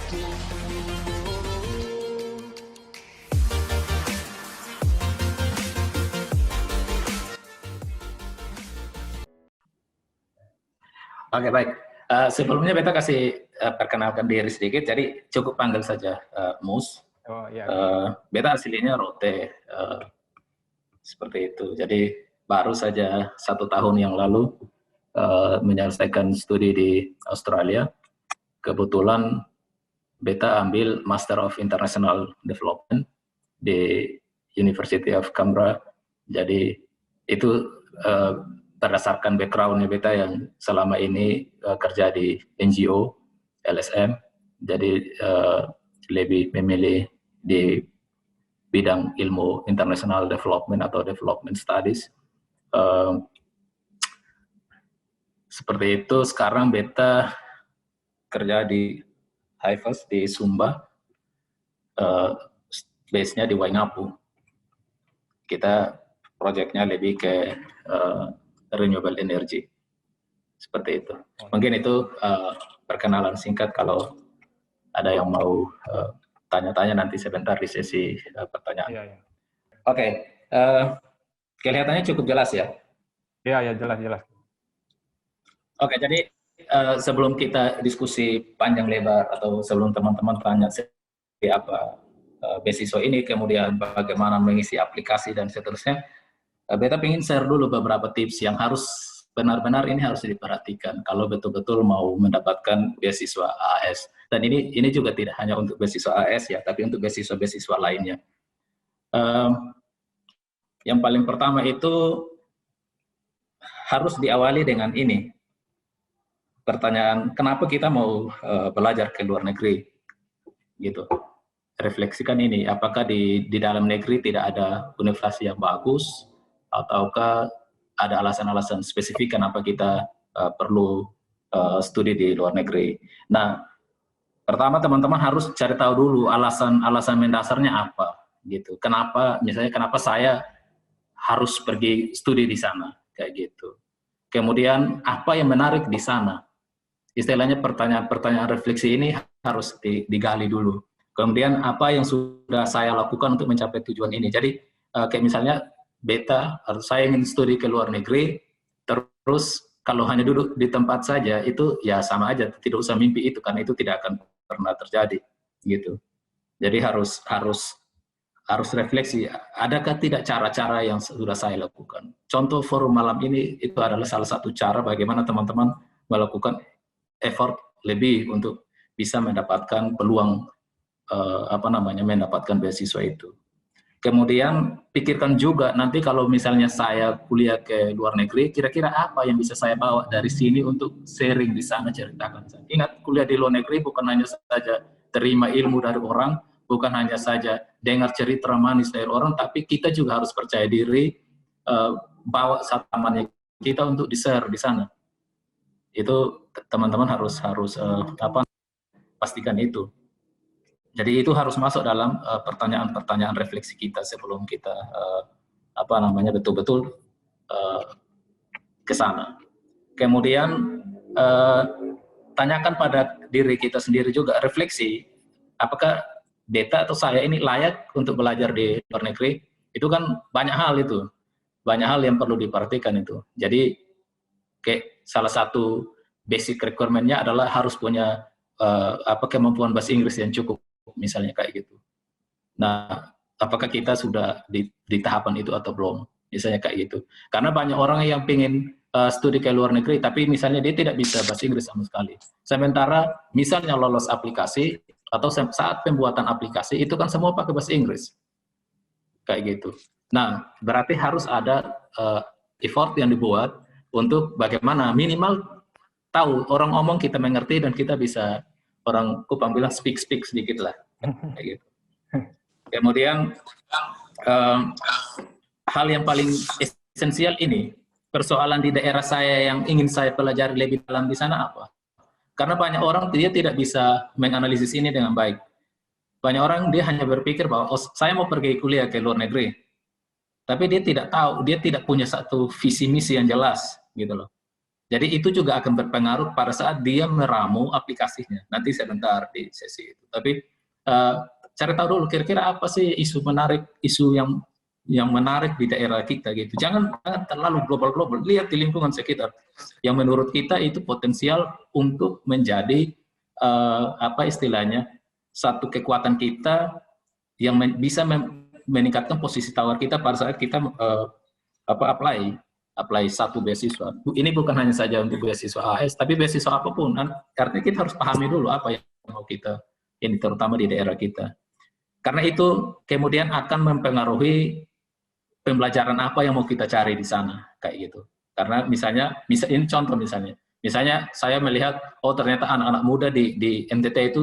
Oke, baik. Sebelumnya beta kasih perkenalkan diri sedikit, jadi cukup panggil saja Mus. Oh iya. Beta aslinya Rote, seperti itu. Jadi baru saja 1 tahun yang lalu menyelesaikan studi di Australia. Kebetulan beta ambil Master of International Development di University of Canberra. Jadi itu berdasarkan background-nya beta yang selama ini kerja di NGO, LSM, jadi lebih memilih di bidang ilmu international development atau development studies. Seperti itu. Sekarang beta kerja di Hifas di Sumba, base-nya di Waingapu. Kita proyeknya lebih ke renewable energy, seperti itu. Mungkin itu perkenalan singkat. Kalau ada yang mau tanya-tanya nanti sebentar di sesi pertanyaan. Iya, iya. Oke, kelihatannya cukup jelas ya? Iya, ya, jelas. Oke, jadi sebelum kita diskusi panjang lebar atau sebelum teman-teman tanya seperti apa beasiswa ini, kemudian bagaimana mengisi aplikasi dan seterusnya, beta ingin share dulu beberapa tips yang harus benar-benar ini harus diperhatikan kalau betul-betul mau mendapatkan beasiswa AAS. Dan ini juga tidak hanya untuk beasiswa AAS ya, tapi untuk beasiswa-beasiswa lainnya. Yang paling pertama itu harus diawali dengan ini. Pertanyaan, kenapa kita mau belajar ke luar negeri? Gitu. Refleksikan ini, apakah di dalam negeri tidak ada universitas yang bagus, ataukah ada alasan-alasan spesifik kenapa kita perlu studi di luar negeri. Nah, pertama teman-teman harus cari tahu dulu alasan mendasarnya apa, gitu. Misalnya kenapa saya harus pergi studi di sana, kayak gitu. Kemudian apa yang menarik di sana? Istilahnya pertanyaan refleksi ini harus digali dulu. Kemudian apa yang sudah saya lakukan untuk mencapai tujuan ini? Jadi kayak misalnya beta, saya ingin studi ke luar negeri, terus kalau hanya duduk di tempat saja itu ya sama aja, tidak usah mimpi itu karena itu tidak akan pernah terjadi, gitu. Jadi harus refleksi, adakah tidak cara-cara yang sudah saya lakukan? Contoh forum malam ini itu adalah salah satu cara bagaimana teman-teman melakukan effort lebih untuk bisa mendapatkan peluang mendapatkan beasiswa itu. Kemudian pikirkan juga nanti kalau misalnya saya kuliah ke luar negeri, kira-kira apa yang bisa saya bawa dari sini untuk sharing di sana, ceritakan. Ingat, kuliah di luar negeri bukan hanya saja terima ilmu dari orang, bukan hanya saja dengar cerita manis dari orang, tapi kita juga harus percaya diri, bawa satamannya kita untuk di-share di sana. Itu teman-teman harus pastikan itu. Jadi itu harus masuk dalam pertanyaan-pertanyaan refleksi kita sebelum kita betul-betul ke sana. Kemudian tanyakan pada diri kita sendiri juga, refleksi, apakah beta atau saya ini layak untuk belajar di luar negeri? Itu kan banyak hal itu, banyak hal yang perlu diperhatikan itu. Jadi kayak salah satu basic requirement-nya adalah harus punya kemampuan bahasa Inggris yang cukup, misalnya kayak gitu. Nah, apakah kita sudah di tahapan itu atau belum? Misalnya kayak gitu. Karena banyak orang yang ingin studi ke luar negeri, tapi misalnya dia tidak bisa bahasa Inggris sama sekali. Sementara misalnya lolos aplikasi, atau saat pembuatan aplikasi, itu kan semua pakai bahasa Inggris. Kayak gitu. Nah, berarti harus ada effort yang dibuat untuk bagaimana minimal tahu, orang ngomong kita mengerti dan kita bisa, orang Kupang bilang speak sedikit lah, kayak gitu. Kemudian hal yang paling esensial ini, persoalan di daerah saya yang ingin saya pelajari lebih dalam di sana apa? Karena banyak orang dia tidak bisa menganalisis ini dengan baik. Banyak orang dia hanya berpikir bahwa saya mau pergi kuliah ke luar negeri, tapi dia tidak tahu, dia tidak punya satu visi misi yang jelas, gitu loh. Jadi itu juga akan berpengaruh pada saat dia meramu aplikasinya. Nanti sebentar di sesi itu. Tapi cari tahu dulu kira-kira apa sih isu menarik, isu yang menarik di daerah kita gitu. Jangan terlalu global-global. Lihat di lingkungan sekitar. Yang menurut kita itu potensial untuk menjadi apa istilahnya, satu kekuatan kita yang bisa meningkatkan posisi tawar kita pada saat kita apply satu beasiswa. Ini bukan hanya saja untuk beasiswa AS, tapi beasiswa apapun. Artinya kita harus pahami dulu apa yang mau kita, ini terutama di daerah kita. Karena itu kemudian akan mempengaruhi pembelajaran apa yang mau kita cari di sana, kayak gitu. Karena misalnya ini contoh misalnya saya melihat, oh ternyata anak-anak muda di NTT itu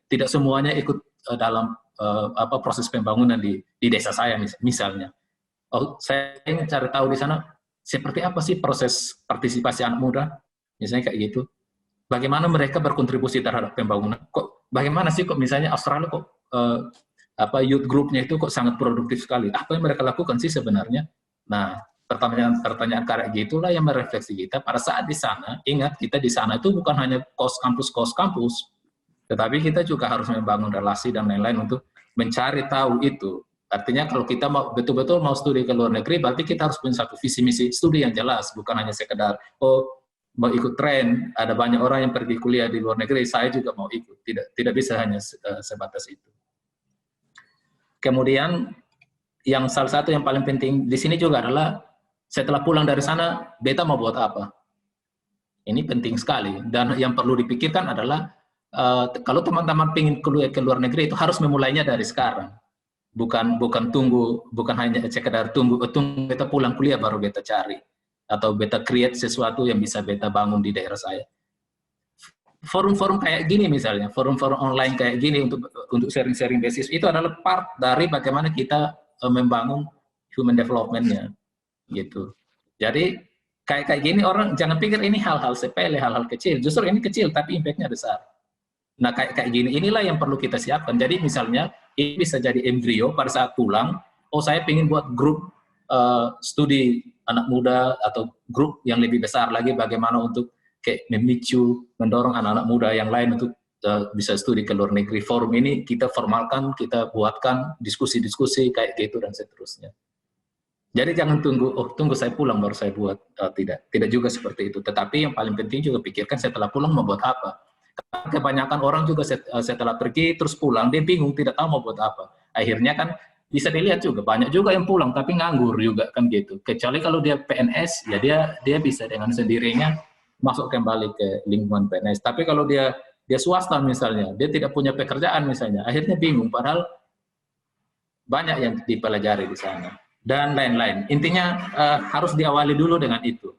tidak semuanya ikut dalam proses pembangunan di desa saya misalnya. Oh, saya ingin cari tahu di sana seperti apa sih proses partisipasi anak muda, misalnya kayak gitu. Bagaimana mereka berkontribusi terhadap pembangunan? Bagaimana sih misalnya Australia youth groupnya itu kok sangat produktif sekali? Apa yang mereka lakukan sih sebenarnya? Nah, pertanyaan kayak gitulah yang merefleksi kita pada saat di sana. Ingat, kita di sana itu bukan hanya kos kampus, tetapi kita juga harus membangun relasi dan lain-lain untuk mencari tahu itu. Artinya kalau kita betul-betul mau studi ke luar negeri, berarti kita harus punya satu visi misi studi yang jelas, bukan hanya sekedar mau ikut tren, ada banyak orang yang pergi kuliah di luar negeri, saya juga mau ikut. Tidak bisa hanya sebatas itu. Kemudian yang salah satu yang paling penting di sini juga adalah setelah pulang dari sana, beta mau buat apa? Ini penting sekali. Dan yang perlu dipikirkan adalah kalau teman-teman ingin kuliah ke luar negeri itu harus memulainya dari sekarang. Bukan hanya sekedar tunggu beta pulang kuliah baru beta cari atau beta create sesuatu yang bisa beta bangun di daerah saya. Forum-forum kayak gini misalnya, forum-forum online kayak gini untuk sharing-sharing basis itu adalah part dari bagaimana kita membangun human development-nya gitu. Jadi kayak gini orang jangan pikir ini hal-hal sepele, hal-hal kecil. Justru ini kecil tapi impact-nya besar. Nah kayak gini inilah yang perlu kita siapkan. Jadi misalnya ini bisa jadi embrio pada saat pulang, oh saya ingin buat grup studi anak muda atau grup yang lebih besar lagi bagaimana untuk kayak memicu, mendorong anak-anak muda yang lain untuk bisa studi ke luar negeri. Forum ini kita formalkan, kita buatkan diskusi-diskusi kayak gitu dan seterusnya. Jadi jangan tunggu saya pulang baru saya buat. Tidak juga seperti itu. Tetapi yang paling penting juga pikirkan setelah pulang mau buat apa. Kebanyakan orang juga setelah pergi terus pulang dia bingung tidak tahu mau buat apa. Akhirnya kan bisa dilihat juga banyak juga yang pulang tapi nganggur juga kan gitu. Kecuali kalau dia PNS ya dia bisa dengan sendirinya masuk kembali ke lingkungan PNS. Tapi kalau dia swasta misalnya, dia tidak punya pekerjaan misalnya, akhirnya bingung padahal banyak yang dipelajari di sana dan lain-lain. Intinya harus diawali dulu dengan itu.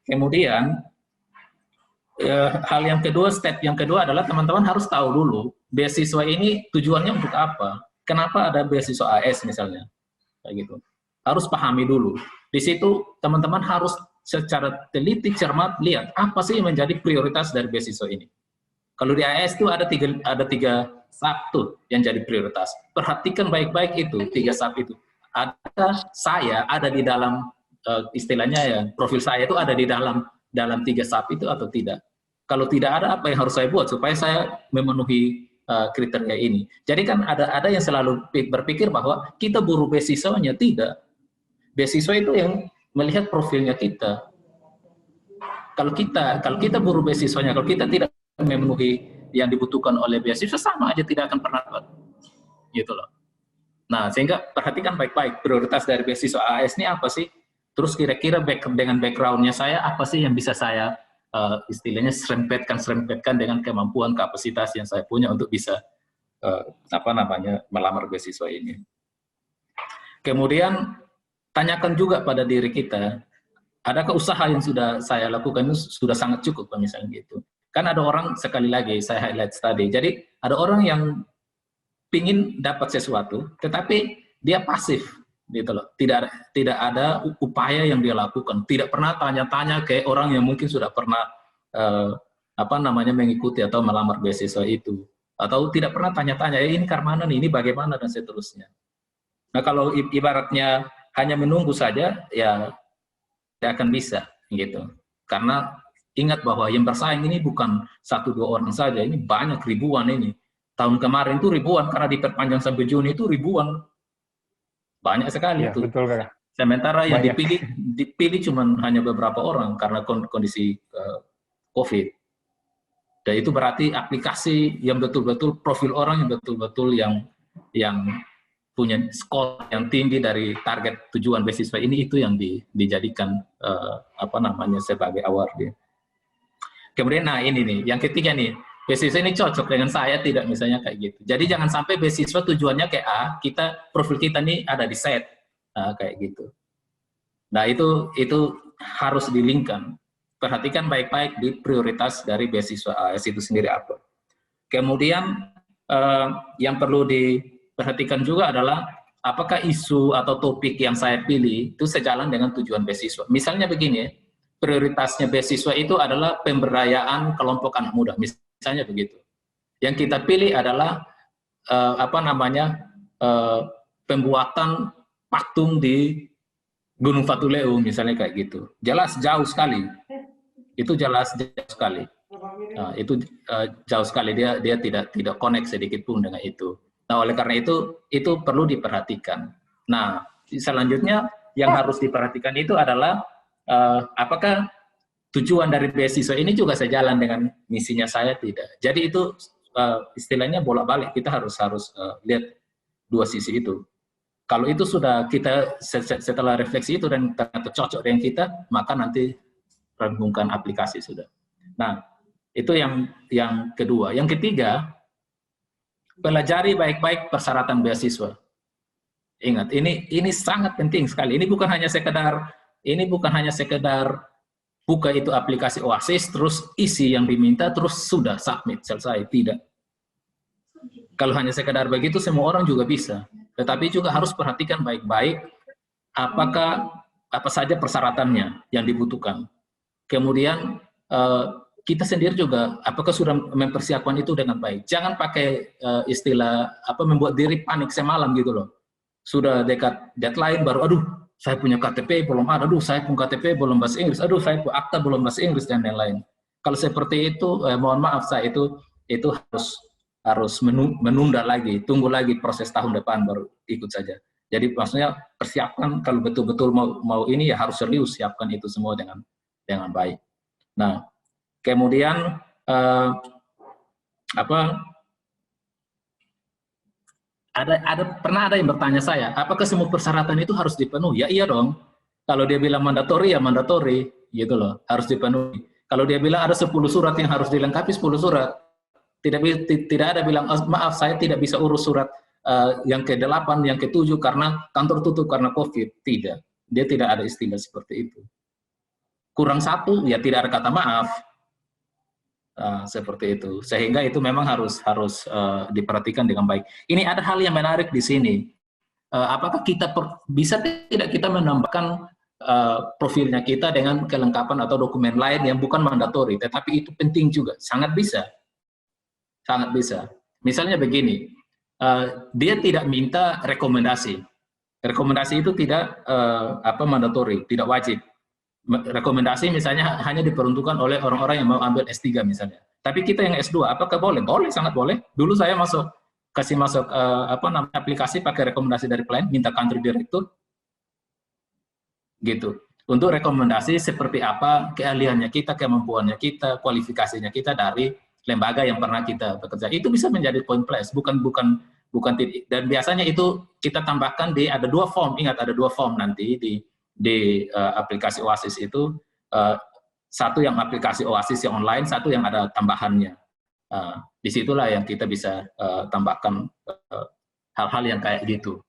Kemudian step yang kedua adalah teman-teman harus tahu dulu beasiswa ini tujuannya untuk apa. Kenapa ada beasiswa AS misalnya, kayak gitu. Harus pahami dulu. Di situ teman-teman harus secara teliti cermat lihat apa sih yang menjadi prioritas dari beasiswa ini. Kalau di AS itu ada tiga sub tuh yang jadi prioritas. Perhatikan baik-baik itu 3 sub itu. Ada di dalam istilahnya ya profil saya itu ada di dalam 3 sub itu atau tidak. Kalau tidak ada, apa yang harus saya buat supaya saya memenuhi kriteria ini. Jadi kan ada yang selalu berpikir bahwa kita buru beasiswanya. Tidak. Beasiswa itu yang melihat profilnya kita. Kalau kita buru beasiswanya, kalau kita tidak memenuhi yang dibutuhkan oleh beasiswa, sama aja tidak akan pernah dapat. Gitu loh. Nah, sehingga perhatikan baik-baik prioritas dari beasiswa AS ini apa sih? Terus kira-kira dengan background-nya saya, apa sih yang bisa saya istilahnya serempetkan dengan kemampuan kapasitas yang saya punya untuk bisa melamar beasiswa ini. Kemudian tanyakan juga pada diri kita, adakah usaha yang sudah saya lakukan itu sudah sangat cukup misalnya gitu. Kan ada orang, sekali lagi saya highlight tadi, jadi ada orang yang ingin dapat sesuatu tetapi dia pasif gitu loh. Tidak ada upaya yang dia lakukan, tidak pernah tanya-tanya ke orang yang mungkin sudah pernah mengikuti atau melamar beasiswa itu, atau tidak pernah tanya-tanya ini Karmanan ini bagaimana dan seterusnya. Nah kalau ibaratnya hanya menunggu saja ya tidak akan bisa gitu. Karena ingat bahwa yang bersaing ini bukan 1-2 orang saja, ini banyak, ribuan ini. Tahun kemarin itu ribuan, karena diperpanjang sampai Juni itu ribuan. Banyak sekali Ya, itu. betul, Kak. Sementara yang Banyak. dipilih cuma hanya beberapa orang karena kondisi COVID. Dan itu berarti aplikasi yang betul-betul profil orang yang betul-betul yang punya skor yang tinggi dari target tujuan beasiswa ini, itu yang dijadikan sebagai award. Kemudian nah ini nih, yang ketiga nih, beasiswa ini cocok dengan saya tidak, misalnya kayak gitu. Jadi jangan sampai beasiswa tujuannya kayak A, profil kita nih ada di set, kayak gitu. Nah itu harus dilingkan. Perhatikan baik-baik di prioritas dari beasiswa AS itu sendiri apa. Kemudian yang perlu diperhatikan juga adalah apakah isu atau topik yang saya pilih itu sejalan dengan tujuan beasiswa. Misalnya begini, prioritasnya beasiswa itu adalah pemberdayaan kelompok anak muda, misalnya begitu. Yang kita pilih adalah pembuatan patung di Gunung Fatuleu, misalnya kayak gitu. Jelas jauh sekali. Itu jelas jauh sekali. Itu jauh sekali, dia tidak connect sedikit pun dengan itu. Nah, oleh karena itu perlu diperhatikan. Nah, selanjutnya yang harus diperhatikan itu adalah apakah tujuan dari beasiswa ini juga sejalan dengan misinya saya, tidak. Jadi itu istilahnya bolak-balik, kita harus lihat dua sisi itu. Kalau itu sudah kita setelah refleksi itu dan ternyata cocok dengan kita, maka nanti renungkan aplikasi sudah. Nah, itu yang kedua. Yang ketiga, pelajari baik-baik persyaratan beasiswa. Ingat, ini sangat penting sekali. Ini bukan hanya sekedar buka itu aplikasi Oasis, terus isi yang diminta, terus sudah submit, selesai. Tidak. Kalau hanya sekedar begitu, semua orang juga bisa. Tetapi juga harus perhatikan baik-baik apa saja persyaratannya yang dibutuhkan. Kemudian kita sendiri juga apakah sudah mempersiapkan itu dengan baik. Jangan pakai istilah membuat diri panik semalam gitu loh. Sudah dekat deadline baru, aduh saya punya KTP belum ada, aduh saya punya KTP belum bahasa Inggris, aduh saya punya akta belum bahasa Inggris, dan lain-lain. Kalau seperti itu, mohon maaf, saya itu harus menunda lagi, tunggu lagi proses tahun depan baru ikut saja. Jadi maksudnya persiapkan, kalau betul-betul mau ini ya harus serius, siapkan itu semua dengan baik. Nah, kemudian pernah ada yang bertanya saya, apakah semua persyaratan itu harus dipenuhi? Ya iya dong. Kalau dia bilang mandatori, ya mandatori, gitu loh, harus dipenuhi. Kalau dia bilang ada 10 surat yang harus dilengkapi, 10 surat. Tidak ada bilang, maaf saya tidak bisa urus surat yang ke-8, yang ke-7 karena kantor tutup karena COVID. Tidak. Dia tidak ada istilah seperti itu. Kurang satu, ya tidak ada kata maaf. Seperti itu. Sehingga itu memang harus diperhatikan dengan baik. Ini ada hal yang menarik di sini. Apakah kita bisa tidak kita menambahkan profilnya kita dengan kelengkapan atau dokumen lain yang bukan mandatori, tetapi itu penting juga, sangat bisa. Sangat bisa. Misalnya begini, dia tidak minta rekomendasi. Rekomendasi itu tidak mandatori, tidak wajib. Rekomendasi misalnya hanya diperuntukkan oleh orang-orang yang mau ambil S3 misalnya. Tapi kita yang S2, apakah boleh? Boleh, sangat boleh. Dulu saya kasih masuk aplikasi pakai rekomendasi dari klien, minta country director, gitu. Untuk rekomendasi seperti apa keahliannya kita, kemampuannya kita, kualifikasinya kita dari lembaga yang pernah kita bekerja. Itu bisa menjadi poin plus, bukan dan biasanya itu kita tambahkan ada 2 form. Ingat, ada 2 form nanti di aplikasi Oasis itu, satu yang aplikasi Oasis yang online, satu yang ada tambahannya. Disitulah yang kita bisa tambahkan hal-hal yang kayak gitu.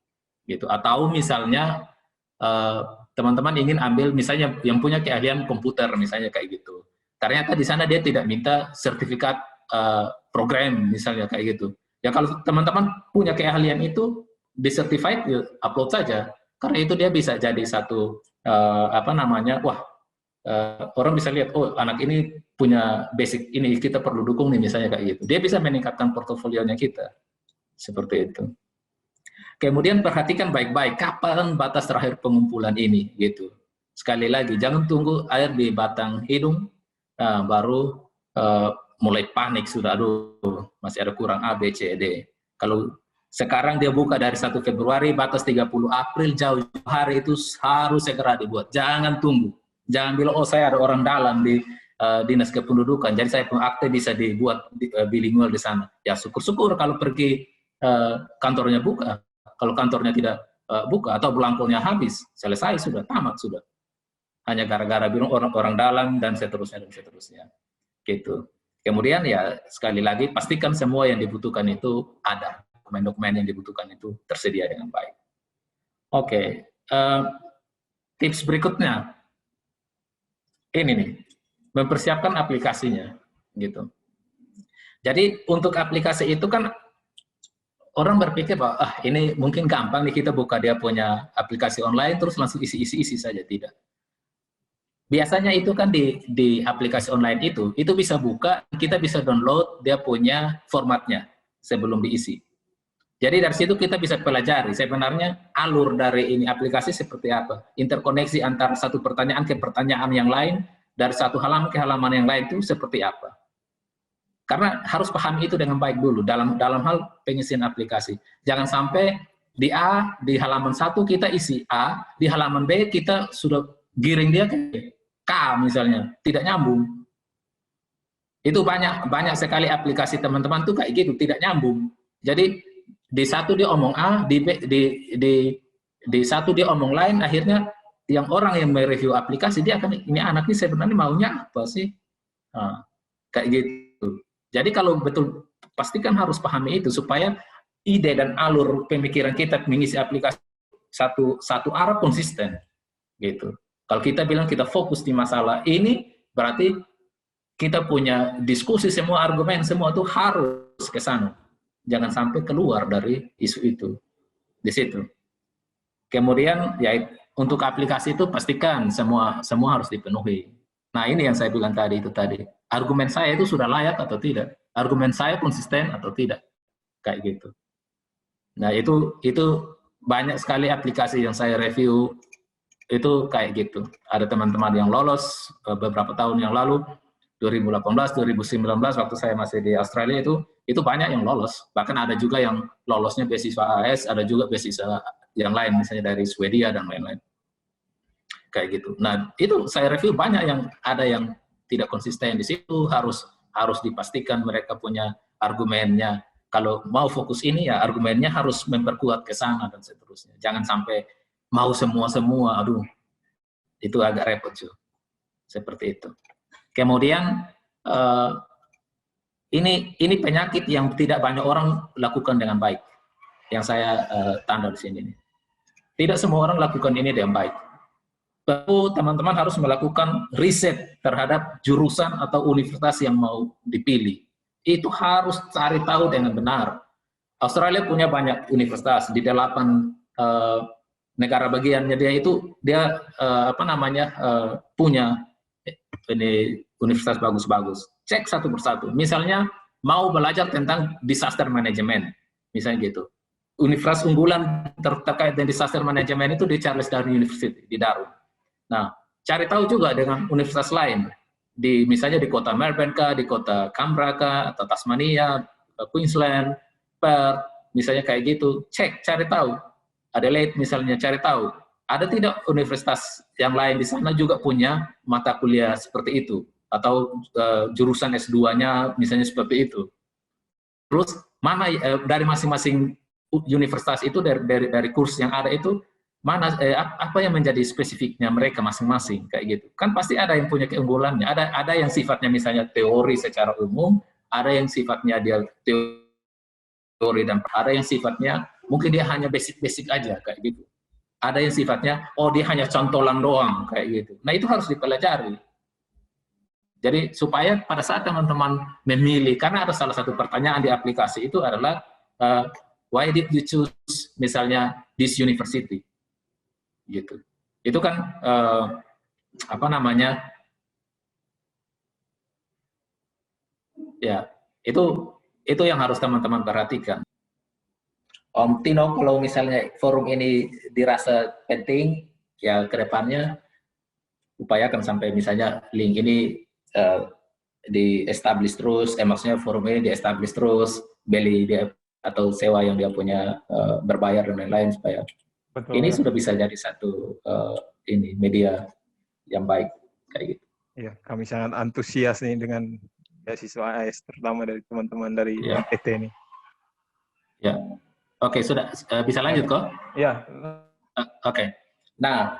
Atau misalnya teman-teman ingin ambil misalnya yang punya keahlian komputer misalnya kayak gitu. Ternyata di sana dia tidak minta sertifikat program misalnya kayak gitu. Ya kalau teman-teman punya keahlian itu di certified, ya upload saja. Karena itu dia bisa jadi satu orang bisa lihat, oh anak ini punya basic ini, kita perlu dukung nih misalnya kayak gitu. Dia bisa meningkatkan portofolionya kita. Seperti itu. Kemudian perhatikan baik-baik kapan batas terakhir pengumpulan ini gitu. Sekali lagi, jangan tunggu air di batang hidung, baru mulai panik sudah, aduh, masih ada kurang A, B, C, D. Kalau sekarang dia buka dari 1 Februari, batas 30 April, jauh hari itu harus segera dibuat. Jangan tunggu. Jangan bilang, oh saya ada orang dalam di Dinas Kependudukan, jadi saya punya akte bisa dibuat bilingual di sana. Ya syukur-syukur kalau pergi kantornya buka. Kalau kantornya tidak buka atau belangkonya habis, selesai sudah, tamat sudah. Hanya gara-gara bilang orang-orang dalam dan seterusnya dan seterusnya. Gitu. Kemudian ya sekali lagi pastikan semua yang dibutuhkan itu ada, dokumen-dokumen yang dibutuhkan itu tersedia dengan baik. Oke, tips berikutnya ini nih, mempersiapkan aplikasinya, gitu. Jadi untuk aplikasi itu kan orang berpikir bahwa ini mungkin gampang nih kita buka dia punya aplikasi online terus langsung isi saja, tidak. Biasanya itu kan di aplikasi online itu bisa buka, kita bisa download dia punya formatnya sebelum diisi. Jadi dari situ kita bisa pelajari sebenarnya alur dari ini aplikasi seperti apa, interkoneksi antara satu pertanyaan ke pertanyaan yang lain, dari satu halaman ke halaman yang lain itu seperti apa. Karena harus pahami itu dengan baik dulu dalam hal pengisian aplikasi. Jangan sampai di A, di halaman 1 kita isi A, di halaman B kita sudah giring dia ke K misalnya, tidak nyambung. Itu banyak sekali aplikasi teman-teman tuh kayak gitu, tidak nyambung. Jadi di satu dia omong A, di satu dia omong lain, akhirnya yang orang yang mereview aplikasi dia akan, ini anak ini sebenarnya maunya apa sih? Nah, kayak gitu. Jadi kalau betul pastikan harus pahami itu supaya ide dan alur pemikiran kita mengisi aplikasi satu arah konsisten gitu. Kalau kita bilang kita fokus di masalah ini, berarti kita punya diskusi semua argumen semua itu harus ke sana. Jangan sampai keluar dari isu itu. Di situ. Kemudian ya untuk aplikasi itu pastikan semua harus dipenuhi. Nah, ini yang saya bilang tadi itu tadi. Argumen saya itu sudah layak atau tidak? Argumen saya konsisten atau tidak? Kayak gitu. Nah, itu banyak sekali aplikasi yang saya review itu kayak gitu. Ada teman-teman yang lolos beberapa tahun yang lalu, 2018, 2019 waktu saya masih di Australia itu banyak yang lolos. Bahkan ada juga yang lolosnya beasiswa AS, ada juga beasiswa yang lain misalnya dari Swedia dan lain-lain. Kayak gitu. Nah, itu saya review banyak yang ada yang tidak konsisten di situ, harus dipastikan mereka punya argumennya. Kalau mau fokus ini ya argumennya harus memperkuat ke sana dan seterusnya. Jangan sampai mau semua, aduh, itu agak repot juga. Seperti itu. Kemudian ini penyakit yang tidak banyak orang lakukan dengan baik. Yang saya tanda di sini. Tidak semua orang lakukan ini dengan baik. Perlu teman-teman harus melakukan riset terhadap jurusan atau universitas yang mau dipilih. Itu harus cari tahu dengan benar. Australia punya banyak universitas di 8 negara bagiannya dia punya ini universitas bagus-bagus. Cek satu persatu. Misalnya mau belajar tentang disaster management, misalnya gitu. Universitas unggulan terkait dengan disaster management itu di Charles Darwin University di Darwin. Nah, cari tahu juga dengan universitas lain, misalnya di kota Melbourne di kota Canberra atau Tasmania, Queensland, Perth, misalnya kayak gitu. Cari tahu. Adelaide misalnya, cari tahu. Ada tidak universitas yang lain di sana juga punya mata kuliah seperti itu atau jurusan S2-nya misalnya seperti itu. Terus mana dari masing-masing universitas itu dari kurs yang ada itu mana apa yang menjadi spesifiknya mereka masing-masing kayak gitu. Kan pasti ada yang punya keunggulannya. Ada yang sifatnya misalnya teori secara umum, ada yang sifatnya dia teori dan ada yang sifatnya mungkin dia hanya basic aja kayak gitu. Ada yang sifatnya dia hanya contolan doang kayak gitu. Nah, itu harus dipelajari. Jadi supaya pada saat teman-teman memilih, karena ada salah satu pertanyaan di aplikasi itu adalah why did you choose misalnya this university? Gitu. Itu kan ya itu yang harus teman-teman perhatikan. Om Tino, kalau misalnya forum ini dirasa penting ya ke depannya upayakan sampai misalnya link ini di-establish terus, maksudnya forum ini di-establish terus, beli dia atau sewa yang dia punya berbayar dan lain-lain supaya ini sudah bisa jadi satu ini media yang baik kayak gitu. Iya, kami sangat antusias nih dengan beasiswa AS, terutama dari teman-teman dari NTT ini. Ya, oke, sudah bisa lanjut kok? Iya. Oke. Nah,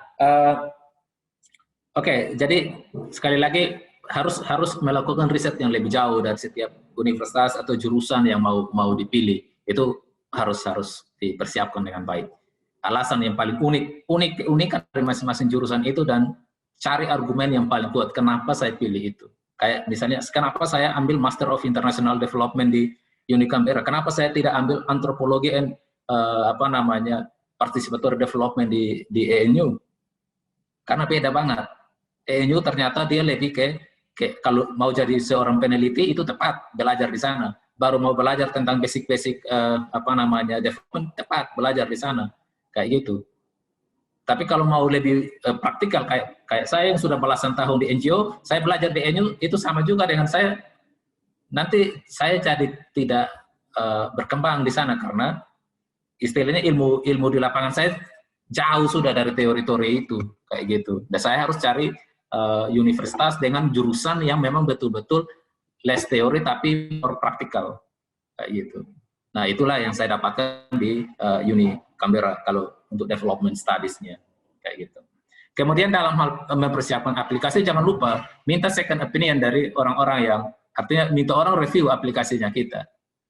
oke, jadi sekali lagi harus melakukan riset yang lebih jauh dari setiap universitas atau jurusan yang mau dipilih. Itu harus dipersiapkan dengan baik. Alasan yang paling keunikan dari masing-masing jurusan itu, dan cari argumen yang paling kuat kenapa saya pilih itu. Kayak misalnya, kenapa saya ambil Master of International Development di Uni Canberra, kenapa saya tidak ambil antropologi and participatory development di ANU? Karena beda banget. ANU ternyata dia lebih ke kalau mau jadi seorang peneliti itu tepat belajar di sana. Baru mau belajar tentang basic-basic development, tepat belajar di sana. Kayak gitu. Tapi kalau mau lebih praktikal, kayak saya yang sudah belasan tahun di NGO, saya belajar di NGO itu sama juga dengan saya. Nanti saya jadi tidak berkembang di sana karena istilahnya ilmu di lapangan saya jauh sudah dari teori-teori itu kayak gitu. Dan saya harus cari universitas dengan jurusan yang memang betul-betul less teori tapi more praktikal kayak gitu. Nah, itulah yang saya dapatkan di Uni Canberra kalau untuk development studies-nya kayak gitu. Kemudian dalam hal mempersiapkan aplikasi, jangan lupa minta second opinion dari orang-orang yang, artinya minta orang review aplikasinya kita,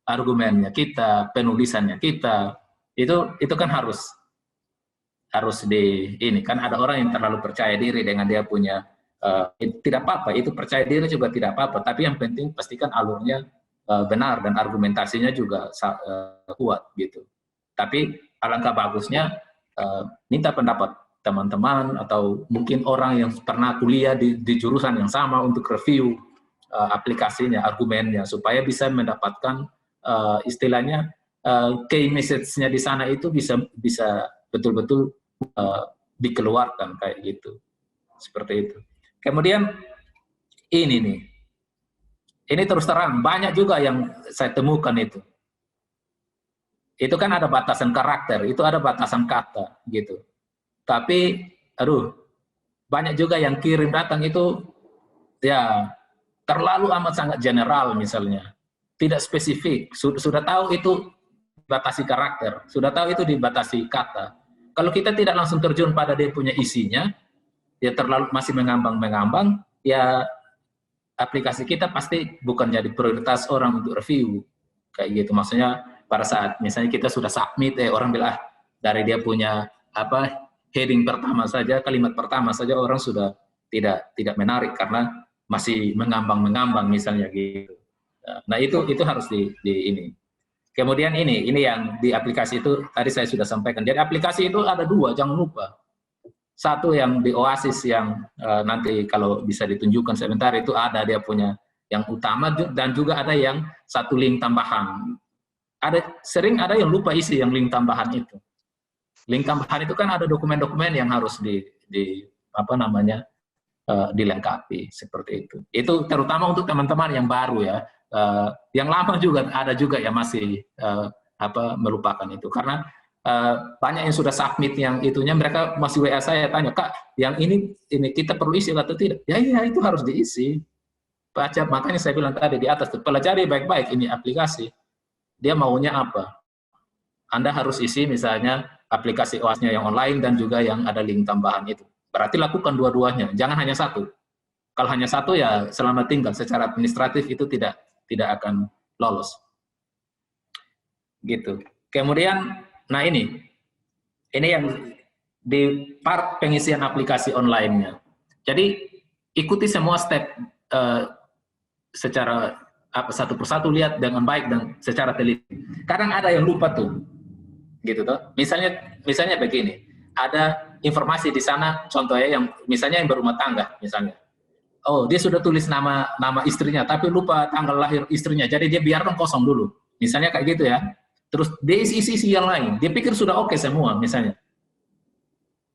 argumennya kita, penulisannya kita, itu kan harus ini kan ada orang yang terlalu percaya diri dengan dia punya tidak apa-apa, itu percaya diri juga tidak apa-apa, tapi yang penting pastikan alurnya benar dan argumentasinya juga kuat gitu. Tapi alangkah bagusnya minta pendapat teman-teman atau mungkin orang yang pernah kuliah di jurusan yang sama untuk review aplikasinya, argumennya, supaya bisa mendapatkan istilahnya key message-nya di sana itu bisa betul-betul dikeluarkan kayak gitu, seperti itu. Kemudian ini nih, ini terus terang banyak juga yang saya temukan itu kan ada batasan karakter, itu ada batasan kata gitu. Tapi banyak juga yang kirim datang itu ya terlalu amat sangat general misalnya, tidak spesifik. Sudah tahu itu dibatasi karakter, sudah tahu itu dibatasi kata. Kalau kita tidak langsung terjun pada dia punya isinya, dia terlalu masih mengambang-mengambang, ya aplikasi kita pasti bukan jadi prioritas orang untuk review kayak gitu. Maksudnya pada saat misalnya kita sudah submit, orang bilang dari dia punya heading pertama saja, kalimat pertama saja orang sudah tidak menarik karena masih mengambang-mengambang misalnya gitu. Nah itu harus di ini. Kemudian ini yang di aplikasi itu tadi saya sudah sampaikan. Jadi aplikasi itu ada dua, jangan lupa. Satu yang di Oasis yang nanti kalau bisa ditunjukkan sebentar, itu ada dia punya yang utama, dan juga ada yang satu link tambahan. Sering ada yang lupa isi yang link tambahan itu. Link tambahan itu kan ada dokumen-dokumen yang harus dilengkapi seperti itu. Itu terutama untuk teman-teman yang baru ya. Yang lama juga ada juga yang masih melupakan itu karena banyak yang sudah submit yang itunya, mereka masih WA saya tanya, Kak, yang ini kita perlu isi atau tidak? Ya itu harus diisi. Baca, makanya saya bilang tadi di atas, pelajari baik-baik ini aplikasi. Dia maunya apa? Anda harus isi misalnya aplikasi OAS-nya yang online dan juga yang ada link tambahan itu. Berarti lakukan dua-duanya, jangan hanya satu. Kalau hanya satu ya selamat tinggal, secara administratif itu tidak akan lolos. Gitu. Kemudian, nah ini yang di part pengisian aplikasi online-nya. Jadi ikuti semua step secara satu persatu, lihat dengan baik dan secara teliti. Kadang ada yang lupa tuh, gitu toh. Misalnya begini, ada informasi di sana, contohnya yang misalnya yang berumah tangga, misalnya. Oh, dia sudah tulis nama istrinya, tapi lupa tanggal lahir istrinya, jadi dia biarkan kosong dulu. Misalnya kayak gitu ya. Terus dia isi yang lain, dia pikir sudah oke semua, misalnya.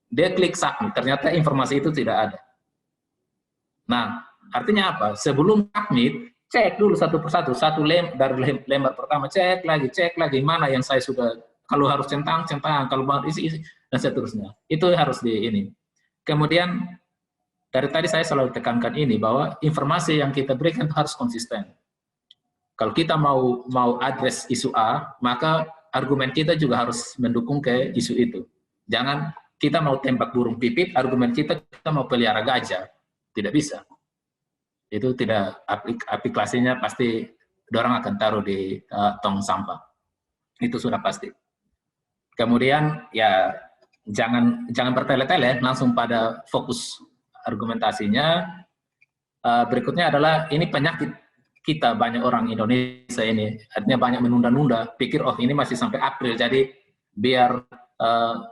Dia klik submit, ternyata informasi itu tidak ada. Nah, artinya apa? Sebelum submit, cek dulu satu persatu, dari lembar pertama, cek lagi, mana yang saya sudah, kalau harus centang, kalau isi, dan seterusnya. Itu harus di ini. Kemudian, dari tadi saya selalu tekankan ini, bahwa informasi yang kita berikan harus konsisten. Kalau kita mau address isu A, maka argumen kita juga harus mendukung ke isu itu. Jangan kita mau tembak burung pipit, argumen kita mau pelihara gajah. Tidak bisa. Itu tidak, aplikasinya pasti orang akan taruh di tong sampah. Itu sudah pasti. Kemudian ya jangan bertele-tele, langsung pada fokus argumentasinya. Berikutnya adalah ini penyakit kita, banyak orang Indonesia ini, artinya banyak menunda-nunda, pikir oh ini masih sampai April, jadi biar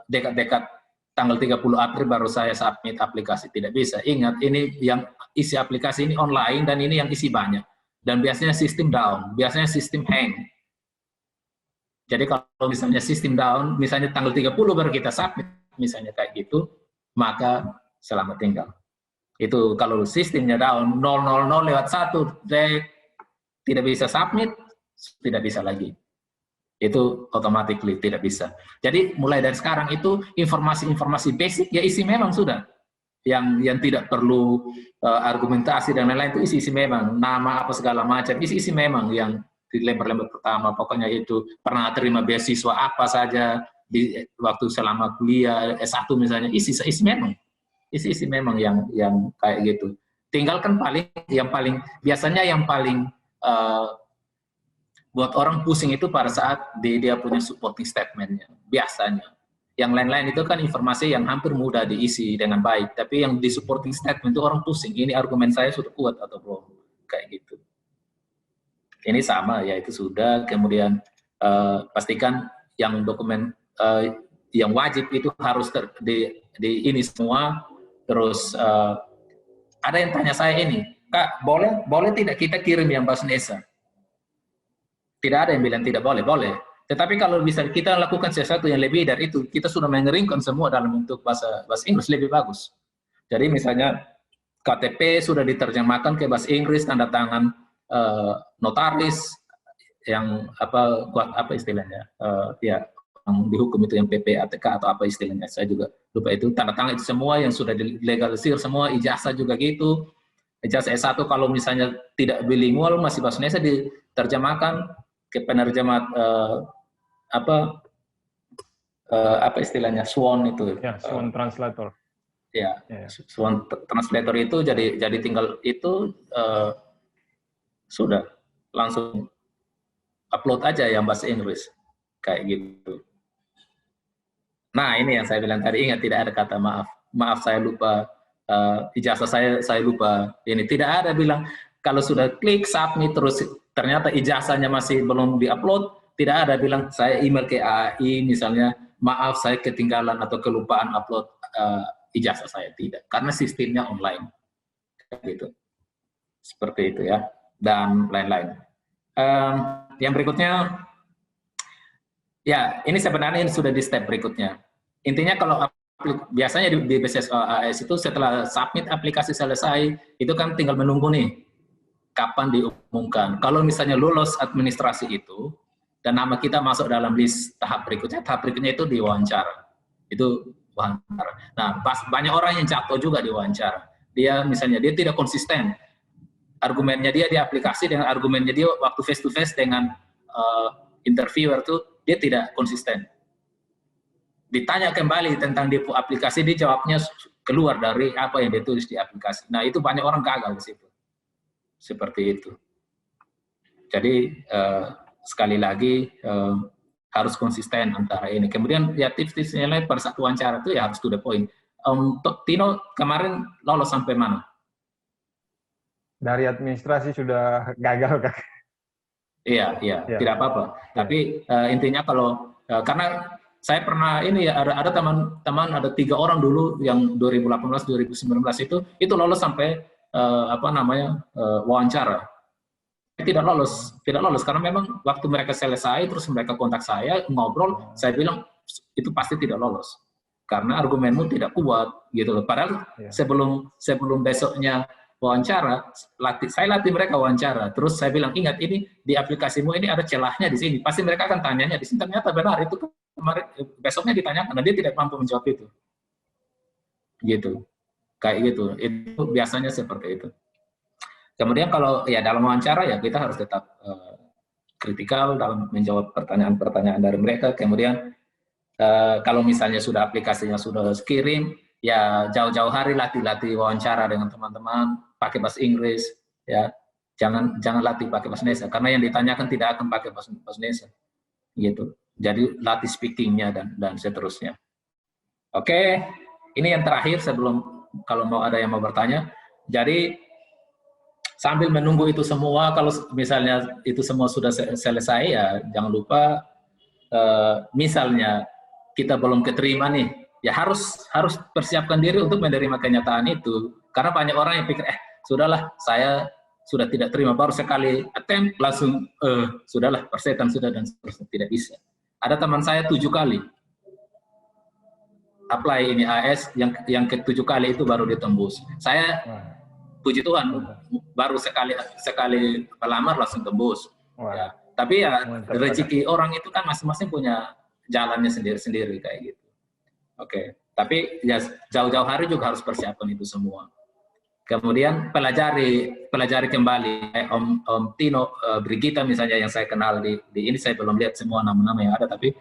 dekat-dekat tanggal 30 April baru saya submit aplikasi. Tidak bisa. Ingat, ini yang isi aplikasi ini online dan ini yang isi banyak. Dan biasanya sistem down, biasanya sistem hang. Jadi kalau misalnya sistem down, misalnya tanggal 30 baru kita submit, misalnya kayak gitu, maka selamat tinggal. Itu kalau sistemnya down, 000/1, tidak bisa submit, tidak bisa lagi. Itu automatically tidak bisa. Jadi mulai dari sekarang itu informasi-informasi basic ya isi memang sudah. Yang tidak perlu argumentasi dan lain-lain itu isi memang, nama apa segala macam isi memang, yang di lembar-lembar pertama pokoknya itu pernah terima beasiswa apa saja di waktu selama kuliah S1 misalnya, isi memang. Isi memang yang kayak gitu. Tinggalkan biasanya yang paling buat orang pusing itu pada saat dia punya supporting statement-nya, biasanya. Yang lain-lain itu kan informasi yang hampir mudah diisi dengan baik, tapi yang di supporting statement itu orang pusing, ini argumen saya sudah kuat atau belum, kayak gitu. Ini sama, ya itu sudah, kemudian pastikan yang dokumen yang wajib itu harus di ini semua, terus ada yang tanya saya ini, Kak, boleh tidak kita kirim yang bahasa Indonesia? Tidak ada yang bilang tidak boleh, boleh. Tetapi kalau bisa kita lakukan sesuatu yang lebih dari itu, kita sudah mengeringkan semua dalam bentuk bahasa Inggris, lebih bagus. Jadi misalnya KTP sudah diterjemahkan ke bahasa Inggris, tanda tangan notaris, yang apa istilahnya, ya yang dihukum itu yang PPATK atau apa istilahnya, saya juga lupa itu, tanda tangan itu semua yang sudah dilegalisir semua, ijazah juga gitu. Ijazah S1 kalau misalnya tidak bilingual masih bahasa Indonesia diterjemahkan ke penerjemah apa istilahnya, SWON itu. Ya, SWON translator. Ya, SWON translator itu jadi tinggal itu sudah langsung upload aja yang bahasa Inggris kayak gitu. Nah, ini yang saya bilang tadi, ingat tidak ada kata maaf saya lupa, ijazah saya lupa. Ini tidak ada bilang kalau sudah klik submit terus ternyata ijazahnya masih belum diupload, tidak ada bilang saya email ke AI misalnya, maaf saya ketinggalan atau kelupaan upload ijazah saya, tidak, karena sistemnya online gitu. Seperti itu ya, dan lain-lain. Yang berikutnya, ya ini sebenarnya ini sudah di step berikutnya. Intinya kalau biasanya di BCSAS itu setelah submit aplikasi selesai, itu kan tinggal menunggu nih kapan diumumkan. Kalau misalnya lulus administrasi itu dan nama kita masuk dalam list tahap berikutnya itu diwawancara. Itu wawancara. Nah, banyak orang yang jatuh juga di wawancara. Dia misalnya dia tidak konsisten. Argumennya dia di aplikasi dengan argumennya dia waktu face to face dengan interviewer tuh dia tidak konsisten. Ditanya kembali tentang dia aplikasi, dia jawabnya keluar dari apa yang dia tulis di aplikasi. Nah, itu banyak orang gagal di situ. Seperti itu. Jadi sekali lagi harus konsisten antara ini. Kemudian ya tips-tipsnya lain pada saat wawancara itu ya harus to the point. Untuk Tino kemarin lolos sampai mana? Dari administrasi sudah gagal, Kak. Iya, tidak apa-apa. Tapi intinya kalau karena saya pernah ini ya ada teman-teman, ada 3 orang dulu yang 2018 2019 itu lolos sampai wawancara. Tidak lolos karena memang waktu mereka selesai terus mereka kontak saya ngobrol, saya bilang itu pasti tidak lolos karena argumenmu tidak kuat gitu loh. Padahal sebelum besoknya wawancara, saya latih mereka wawancara. Terus saya bilang, ingat ini di aplikasimu ini ada celahnya di sini. Pasti mereka akan tanyanya di sini. Ternyata benar itu kemarin, besoknya ditanyakan, dan dia tidak mampu menjawab itu. Gitu, kayak gitu. Itu biasanya seperti itu. Kemudian kalau ya dalam wawancara ya kita harus tetap kritikal dalam menjawab pertanyaan-pertanyaan dari mereka. Kemudian kalau misalnya sudah aplikasinya sudah kirim, ya jauh-jauh hari latih wawancara dengan teman-teman pakai bahasa Inggris, ya jangan latih pakai bahasa Indonesia karena yang ditanyakan tidak akan pakai bahasa Indonesia, gitu. Jadi latih speakingnya dan seterusnya. Oke, ini yang terakhir sebelum kalau mau ada yang mau bertanya. Jadi sambil menunggu itu semua, kalau misalnya itu semua sudah selesai, ya jangan lupa, misalnya kita belum keterima nih, ya harus persiapkan diri untuk menerima kenyataan itu. Karena banyak orang yang pikir, sudahlah, saya sudah tidak terima, baru sekali attempt, langsung, sudahlah, persetan sudah, dan seterusnya. Tidak bisa. Ada teman saya 7 kali apply ini AS, yang ke-7 kali itu baru ditembus. Saya puji Tuhan, baru sekali melamar langsung tembus. Ya. Tapi ya rezeki orang itu kan masing-masing punya jalannya sendiri-sendiri kayak gitu. Oke. Tapi ya jauh-jauh hari juga harus persiapkan itu semua. Kemudian pelajari kembali. Om Tino, Brigita misalnya yang saya kenal di ini, saya belum lihat semua nama-nama yang ada, tapi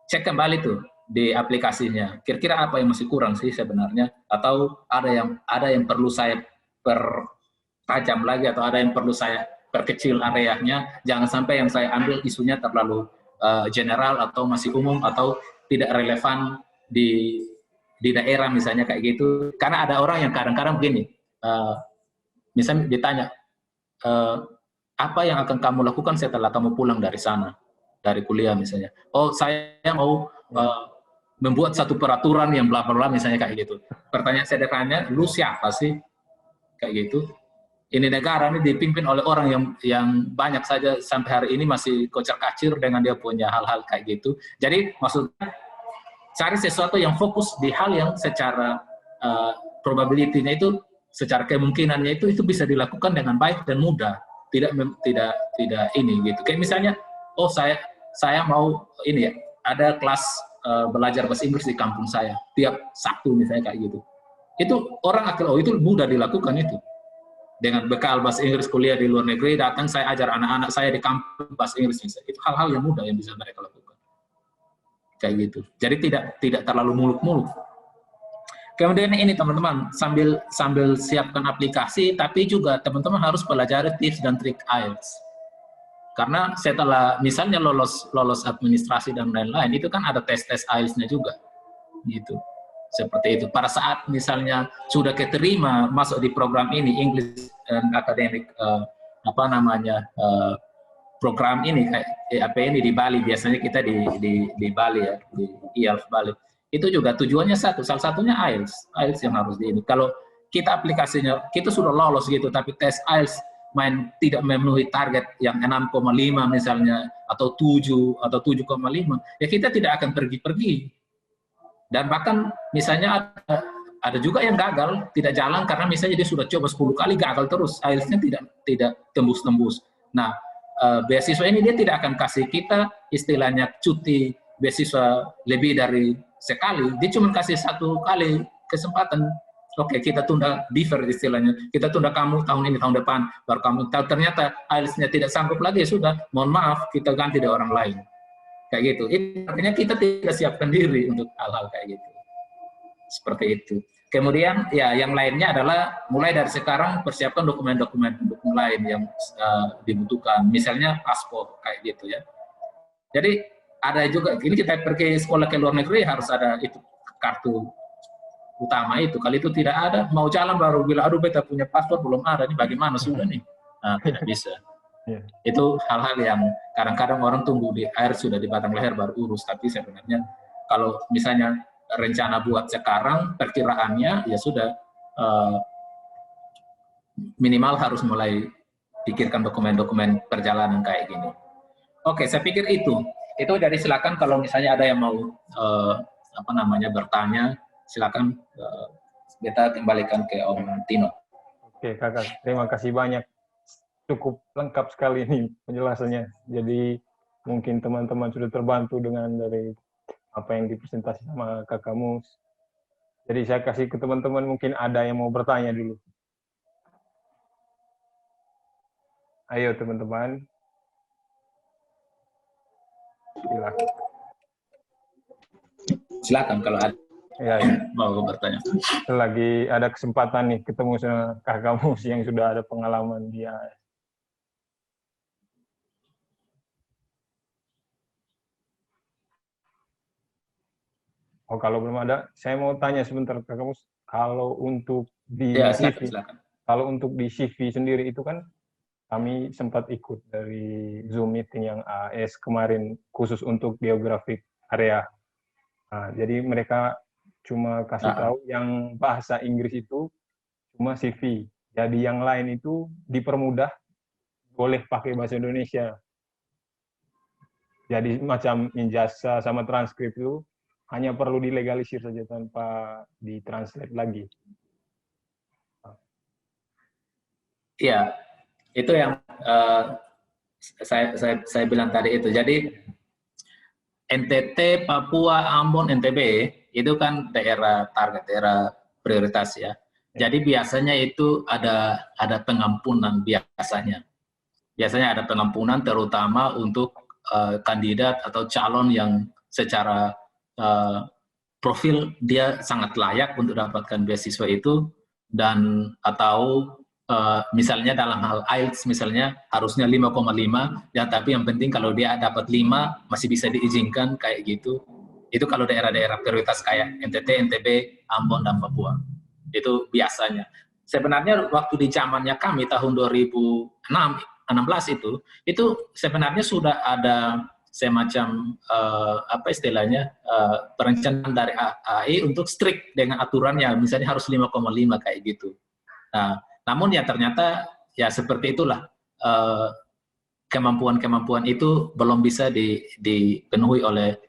cek kembali tuh di aplikasinya, kira-kira apa yang masih kurang sih sebenarnya, atau ada yang perlu saya pertajam lagi, atau ada yang perlu saya perkecil areanya. Jangan sampai yang saya ambil isunya terlalu general atau masih umum atau tidak relevan di daerah misalnya kayak gitu. Karena ada orang yang kadang-kadang begini, misalnya ditanya, apa yang akan kamu lakukan setelah kamu pulang dari sana, dari kuliah misalnya. Oh, saya mau membuat satu peraturan yang bla bla bla misalnya kayak gitu. Pertanyaan sederhananya, lu siapa sih? Kayak gitu. Ini negara ini dipimpin oleh orang yang banyak saja sampai hari ini masih kocar-kacir dengan dia punya hal-hal kayak gitu. Jadi maksudnya cari sesuatu yang fokus di hal yang secara probability-nya itu, secara kemungkinannya itu bisa dilakukan dengan baik dan mudah. Tidak ini gitu. Kayak misalnya, oh saya mau ini ya, ada kelas belajar bahasa Inggris di kampung saya tiap Sabtu misalnya kayak gitu. Itu orang akan, oh itu mudah dilakukan itu. Dengan bekal bahasa Inggris kuliah di luar negeri, datang saya ajar anak-anak saya di kampung bahasa Inggris misalnya. Itu hal-hal yang mudah yang bisa mereka lakukan. Kayak gitu. Jadi tidak terlalu muluk-muluk. Kemudian ini teman-teman, sambil siapkan aplikasi, tapi juga teman-teman harus pelajari tips dan trik IELTS. Karena setelah misalnya lolos administrasi dan lain-lain, itu kan ada tes-tes IELTS-nya juga, gitu. Seperti itu. Pada saat misalnya sudah keterima masuk di program ini, English and Academic program ini kayak ini di Bali, biasanya kita di Bali ya, di IELTS Bali. Itu juga tujuannya salah satunya IELTS yang harus di ini. Kalau kita aplikasinya kita sudah lolos gitu, tapi tes IELTS tidak memenuhi target yang 6,5 misalnya, atau 7 atau 7,5, ya kita tidak akan pergi-pergi. Dan bahkan misalnya ada juga yang gagal, tidak jalan karena misalnya dia sudah coba 10 kali gagal terus, IELTS-nya tidak tembus-tembus. Nah, beasiswa ini dia tidak akan kasih kita istilahnya cuti beasiswa lebih dari sekali, dia cuma kasih 1 kali kesempatan. Oke, kita tunda, defer istilahnya. Kita tunda kamu tahun ini, tahun depan, baru kamu tahu ternyata IELTS-nya tidak sanggup lagi, sudah, mohon maaf, kita ganti dari orang lain. Kayak gitu. Itu artinya kita tidak siapkan diri untuk hal-hal kayak gitu. Seperti itu. Kemudian, ya yang lainnya adalah mulai dari sekarang persiapkan dokumen-dokumen lain yang dibutuhkan. Misalnya paspor, kayak gitu ya. Jadi, ada juga, ini kita pergi sekolah ke luar negeri harus ada itu kartu utama itu. Kalau itu tidak ada, mau jalan baru bilang, aduh beta punya paspor belum ada, ini bagaimana sudah nih? Nah, tidak bisa. Itu hal-hal yang kadang-kadang orang tunggu di air sudah di batang leher baru urus, tapi sebenarnya kalau misalnya rencana buat sekarang, perkiraannya ya sudah minimal harus mulai pikirkan dokumen-dokumen perjalanan kayak gini. Oke, saya pikir itu dari silakan kalau misalnya ada yang mau bertanya, silakan kita kembalikan ke Om Tino. Oke, Kakak. Terima kasih banyak. Cukup lengkap sekali ini penjelasannya. Jadi mungkin teman-teman sudah terbantu dengan dari apa yang dipresentasi sama Kakak Mus. Jadi saya kasih ke teman-teman, mungkin ada yang mau bertanya dulu. Ayo teman-teman. Silakan. Silakan kalau ada Ya. mau bertanya. Lagi ada kesempatan nih ketemu sama Kakak Mus yang sudah ada pengalaman dia. Oh, kalau belum ada, saya mau tanya sebentar Kakak Mus. Kalau untuk di Ya, CV, silakan. kalau untuk di CV sendiri itu kan kami sempat ikut dari Zoom meeting yang AS kemarin khusus untuk geografik area. Nah, jadi mereka cuma kasih tahu yang bahasa Inggris itu cuma CV. Jadi yang lain itu dipermudah, boleh pakai bahasa Indonesia. Jadi macam ijazah sama transkrip itu hanya perlu dilegalisir saja tanpa ditranslate lagi. Iya, itu yang saya bilang tadi itu. Jadi NTT, Papua, Ambon, NTB itu kan daerah target, daerah prioritas ya. Jadi biasanya itu ada pengampunan biasanya. Biasanya ada pengampunan terutama untuk kandidat atau calon yang secara profil dia sangat layak untuk dapatkan beasiswa itu, dan atau misalnya dalam hal IELTS misalnya harusnya 5,5 ya, tapi yang penting kalau dia dapat 5 masih bisa diizinkan kayak gitu. Itu kalau daerah-daerah prioritas kayak NTT, NTB, Ambon, dan Papua. Itu biasanya. Sebenarnya waktu di zamannya kami tahun 2016 itu sebenarnya sudah ada semacam apa istilahnya perencanaan dari AI untuk strict dengan aturannya, misalnya harus 5,5 kayak gitu. Nah, namun ya ternyata ya seperti itulah, kemampuan-kemampuan itu belum bisa dipenuhi oleh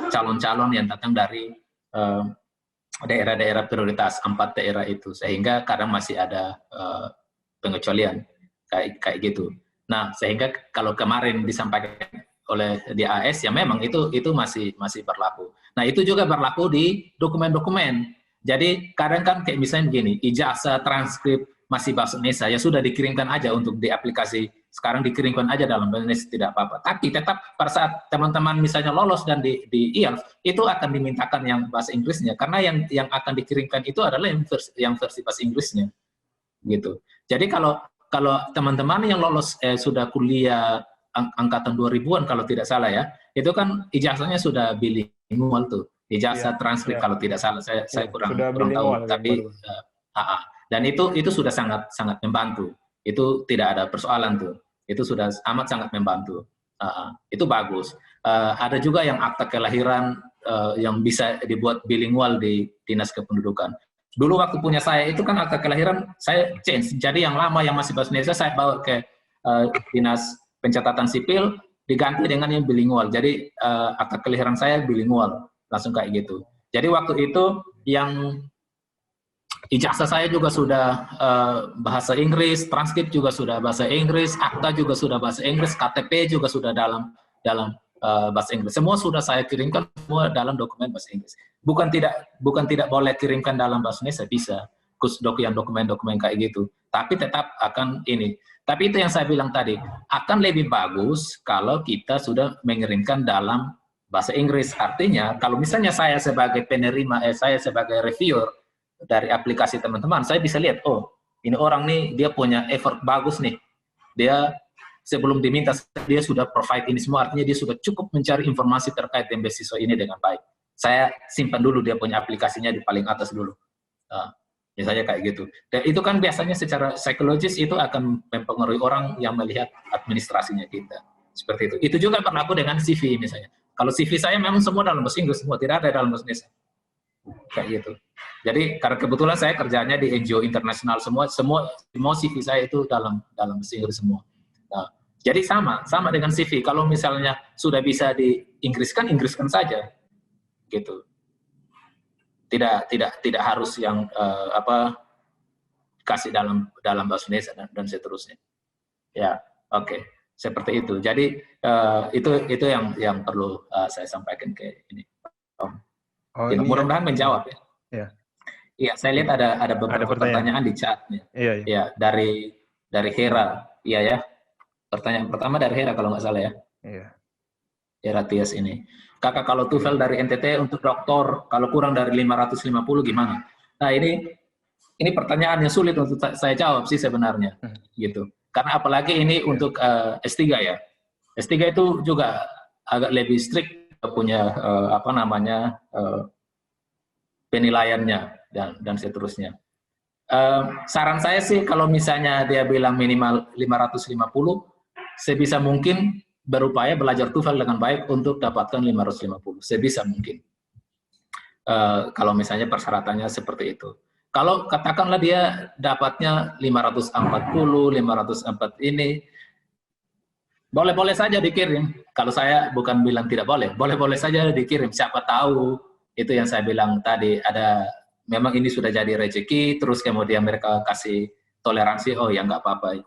calon-calon yang datang dari daerah-daerah prioritas 4 daerah itu, sehingga kadang masih ada pengecualian kayak gitu. Nah, sehingga kalau kemarin disampaikan oleh di AS ya memang itu masih berlaku. Nah, itu juga berlaku di dokumen-dokumen. Jadi kadang kan kayak misalnya gini, ijazah, transkrip masih bahasa Indonesia, ya sudah dikirimkan aja untuk di aplikasi. Sekarang dikirimkan aja dalam bahasa Indonesia, tidak apa-apa. Tapi tetap pada saat teman-teman misalnya lolos dan di IELTS, itu akan dimintakan yang bahasa Inggrisnya, karena yang akan dikirimkan itu adalah yang versi bahasa Inggrisnya. Gitu. Jadi kalau teman-teman yang lolos sudah kuliah angkatan 2000-an kalau tidak salah ya, itu kan ijazahnya sudah bilingual tuh. Ijazah transkrip kalau tidak salah, saya kurang tahu, tapi dan itu sudah sangat membantu. Itu tidak ada persoalan tuh. Itu sudah amat sangat membantu. Itu bagus. Ada juga yang akta kelahiran yang bisa dibuat bilingual di Dinas Kependudukan. Dulu waktu punya saya itu kan akta kelahiran saya change. Jadi yang lama yang masih bahasa Indonesia saya bawa ke Dinas Pencatatan Sipil, diganti dengan yang bilingual. Jadi akta kelahiran saya bilingual, langsung kayak gitu. Jadi waktu itu yang ijazah saya juga sudah bahasa Inggris, transkrip juga sudah bahasa Inggris, akta juga sudah bahasa Inggris, KTP juga sudah dalam bahasa Inggris. Semua sudah saya kirimkan semua dalam dokumen bahasa Inggris. Bukan tidak boleh kirimkan dalam bahasa Indonesia, bisa. Khusus dokumen-dokumen kayak gitu. Tapi tetap akan ini. Tapi itu yang saya bilang tadi, akan lebih bagus kalau kita sudah mengirimkan dalam bahasa Inggris. Artinya, kalau misalnya saya sebagai penerima, saya sebagai reviewer dari aplikasi teman-teman, saya bisa lihat, oh, ini orang nih, dia punya effort bagus nih. Dia sebelum diminta, dia sudah provide ini semua, artinya dia sudah cukup mencari informasi terkait dengan beasiswa ini dengan baik. Saya simpan dulu dia punya aplikasinya di paling atas dulu. Misalnya kayak gitu. Dan itu kan biasanya secara psikologis itu akan mempengaruhi orang yang melihat administrasinya kita. Seperti itu. Itu juga berlaku dengan CV misalnya. Kalau CV saya memang semua dalam bahasa Inggris, semua tidak ada dalam bahasa Indonesia. Kayak gitu. Jadi karena kebetulan saya kerjanya di NGO internasional, semua CV saya itu dalam bahasa Inggris semua. Nah, jadi sama dengan CV. Kalau misalnya sudah bisa diinggriskan, inggriskan saja, gitu. Tidak harus yang dikasih dalam bahasa Indonesia dan seterusnya. Ya, oke. Seperti itu. Jadi itu yang perlu saya sampaikan ke ini. Ini mudah-mudahan menjawab ya. Ya. Iya, saya lihat ada beberapa pertanyaan di chat nih. Iya. Ya, dari Hera. Iya ya. Pertanyaan pertama dari Hera kalau nggak salah ya. Iya. Hera Tias ini. Kakak, kalau TOEFL dari NTT untuk doktor kalau kurang dari 550 gimana? Nah, ini pertanyaan yang sulit untuk saya jawab sih sebenarnya. Gitu. Karena apalagi ini untuk S3 ya. S3 itu juga agak lebih strict punya penilaiannya dan seterusnya. Saran saya sih kalau misalnya dia bilang minimal 550, sebisa mungkin berupaya belajar TOEFL dengan baik untuk dapatkan 550, sebisa mungkin. Kalau misalnya persyaratannya seperti itu. Kalau katakanlah dia dapatnya 540, 504 ini, boleh-boleh saja dikirim. Kalau saya bukan bilang tidak boleh, boleh-boleh saja dikirim. Siapa tahu, itu yang saya bilang tadi, memang ini sudah jadi rezeki, terus kemudian mereka kasih toleransi, oh ya nggak apa-apa,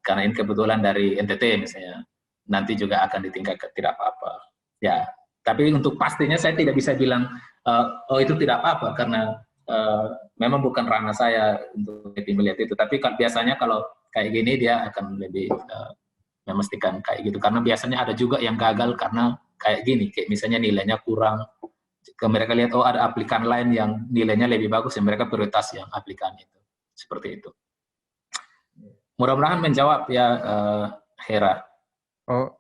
karena ini kebetulan dari NTT misalnya, nanti juga akan ditingkatkan, tidak apa-apa. Ya, tapi untuk pastinya saya tidak bisa bilang, oh itu tidak apa-apa, karena memang bukan ranah saya untuk melihat itu. Tapi biasanya kalau kayak gini dia akan lebih memastikan kayak gitu, karena biasanya ada juga yang gagal karena kayak gini, kayak misalnya nilainya kurang, mereka lihat oh ada aplikan lain yang nilainya lebih bagus, ya mereka prioritas yang aplikan itu, seperti itu. Mudah-mudahan menjawab ya Hera. Oh,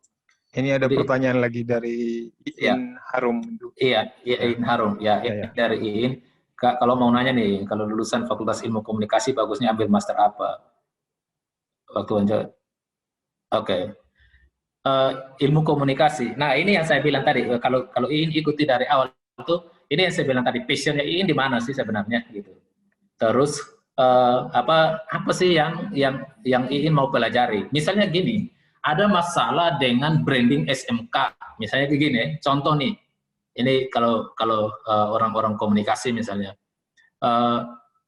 ini ada pertanyaan lagi dari Iin Harum. Iya, Iin Harum. Ya, dari Iin. Kak, kalau mau nanya nih, kalau lulusan Fakultas Ilmu Komunikasi bagusnya ambil master apa? Waktu lanjut. Oke. Ilmu komunikasi. Nah, ini yang saya bilang tadi, kalau Iin ikuti dari awal itu, ini yang saya bilang tadi, passionnya Iin di mana sih sebenarnya gitu. Terus apa sih yang Iin mau pelajari? Misalnya gini, ada masalah dengan branding SMK. Misalnya kayak gini, contoh nih. Ini kalau orang-orang komunikasi misalnya.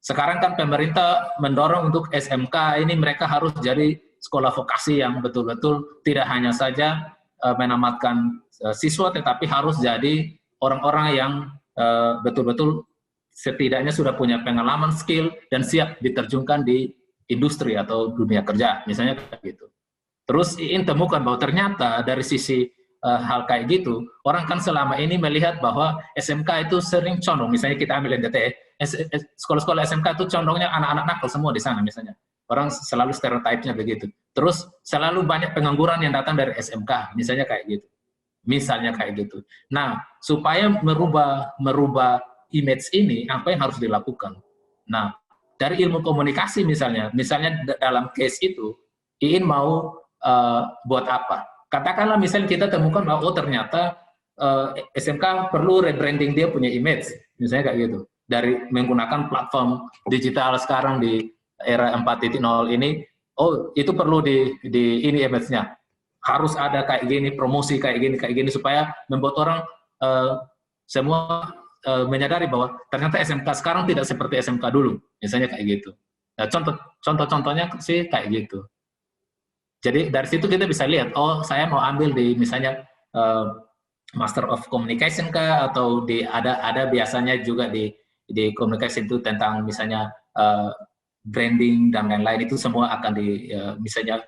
Sekarang kan pemerintah mendorong untuk SMK ini mereka harus jadi sekolah vokasi yang betul-betul tidak hanya saja menamatkan siswa, tetapi harus jadi orang-orang yang betul-betul setidaknya sudah punya pengalaman, skill, dan siap diterjunkan di industri atau dunia kerja, misalnya kayak gitu. Terus Iin temukan bahwa ternyata dari sisi hal kayak gitu, orang kan selama ini melihat bahwa SMK itu sering condong, misalnya kita ambil NTT, sekolah-sekolah SMK itu condongnya anak-anak nakal semua di sana misalnya. Orang selalu stereotipnya begitu. Terus selalu banyak pengangguran yang datang dari SMK, misalnya kayak gitu. Misalnya kayak gitu. Nah, supaya merubah image ini, apa yang harus dilakukan? Nah, dari ilmu komunikasi misalnya dalam case itu, Iin mau buat apa? Katakanlah misalnya kita temukan bahwa ternyata SMK perlu rebranding dia punya image, misalnya kayak gitu. Dari menggunakan platform digital sekarang di era 4.0 ini, oh itu perlu di ini image-nya. Harus ada kayak gini, promosi kayak gini supaya membuat orang semua menyadari bahwa ternyata SMK sekarang tidak seperti SMK dulu, misalnya kayak gitu. Nah, contoh-contohnya sih kayak gitu. Jadi dari situ kita bisa lihat, oh saya mau ambil di misalnya Master of Communication kah, atau ada biasanya juga di communication itu tentang misalnya branding dan lain-lain, itu semua akan di misalnya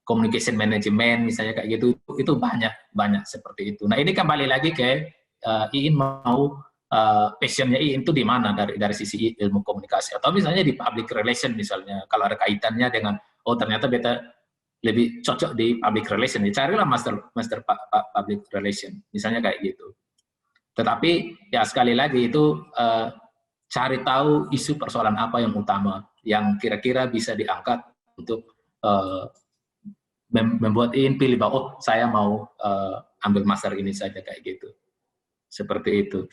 communication management misalnya kayak gitu, itu banyak seperti itu. Nah ini kembali lagi ke Iin mau passionnya Iin itu di mana dari sisi ilmu komunikasi, atau misalnya di public relation misalnya, kalau ada kaitannya dengan oh ternyata beta lebih cocok di public relation, carilah master public relation, misalnya kayak gitu. Tetapi ya sekali lagi itu cari tahu isu persoalan apa yang utama, yang kira-kira bisa diangkat untuk membuat Iin pilih bahwa oh saya mau ambil master ini saja kayak gitu. Seperti itu.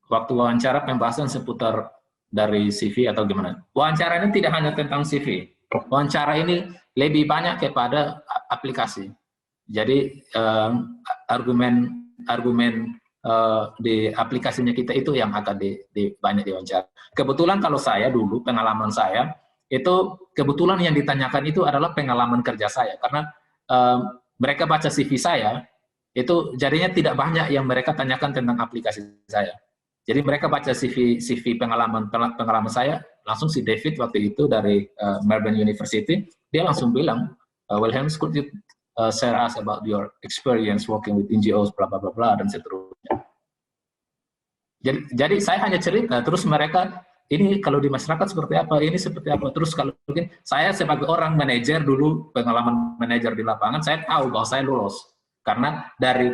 Waktu wawancara pembahasan seputar dari CV atau gimana? Wawancara ini tidak hanya tentang CV. Wawancara ini lebih banyak kepada aplikasi. Jadi argumen di aplikasinya kita itu yang akan banyak diwawancara. Kebetulan kalau saya dulu, pengalaman saya, itu kebetulan yang ditanyakan itu adalah pengalaman kerja saya. Karena mereka baca CV saya, itu jadinya tidak banyak yang mereka tanyakan tentang aplikasi saya. Jadi mereka baca CV pengalaman saya, langsung si David waktu itu dari Melbourne University, dia langsung bilang, Wilhelm, could you share us about your experience working with NGOs, bla bla bla bla, dan seterusnya. Jadi saya hanya cerita, terus mereka, ini kalau di masyarakat seperti apa, ini seperti apa, terus kalau mungkin saya sebagai orang manajer dulu, pengalaman manajer di lapangan, saya tahu bahwa saya lulus. Karena dari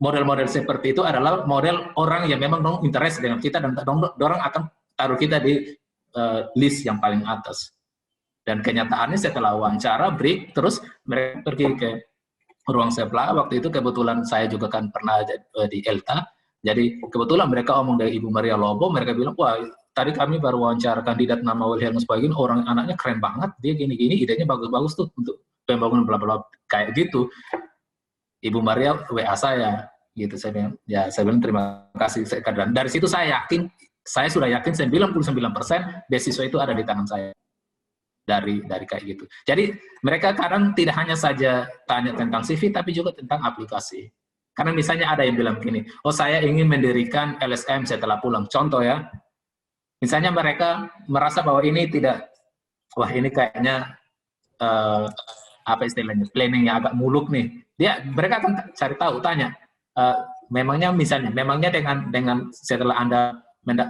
model-model seperti itu adalah model orang yang memang interest dengan kita, dan orang akan taruh kita di list yang paling atas. Dan kenyataannya setelah wawancara, break, terus mereka pergi ke ruang sebelah. Waktu itu kebetulan saya juga kan pernah di ELTA, jadi kebetulan mereka omong dari Ibu Maria Lobo, mereka bilang, wah tadi kami baru wawancara kandidat nama Wilhelm Spagin, orang anaknya keren banget, dia gini-gini, idenya bagus-bagus tuh untuk pembangunan bla bla kayak gitu. Ibu Maria WA saya, gitu. Saya bilang, ya saya bilang terima kasih. Dan dari situ saya sudah yakin 99% beasiswa itu ada di tangan saya. Dari kayak gitu. Jadi mereka kadang tidak hanya saja tanya tentang CV, tapi juga tentang aplikasi. Karena misalnya ada yang bilang begini, oh saya ingin mendirikan LSM setelah pulang. Contoh ya, misalnya mereka merasa bahwa ini tidak, wah ini kayaknya apa istilahnya, planningnya agak muluk nih. Mereka akan cari tahu, tanya, memangnya dengan setelah Anda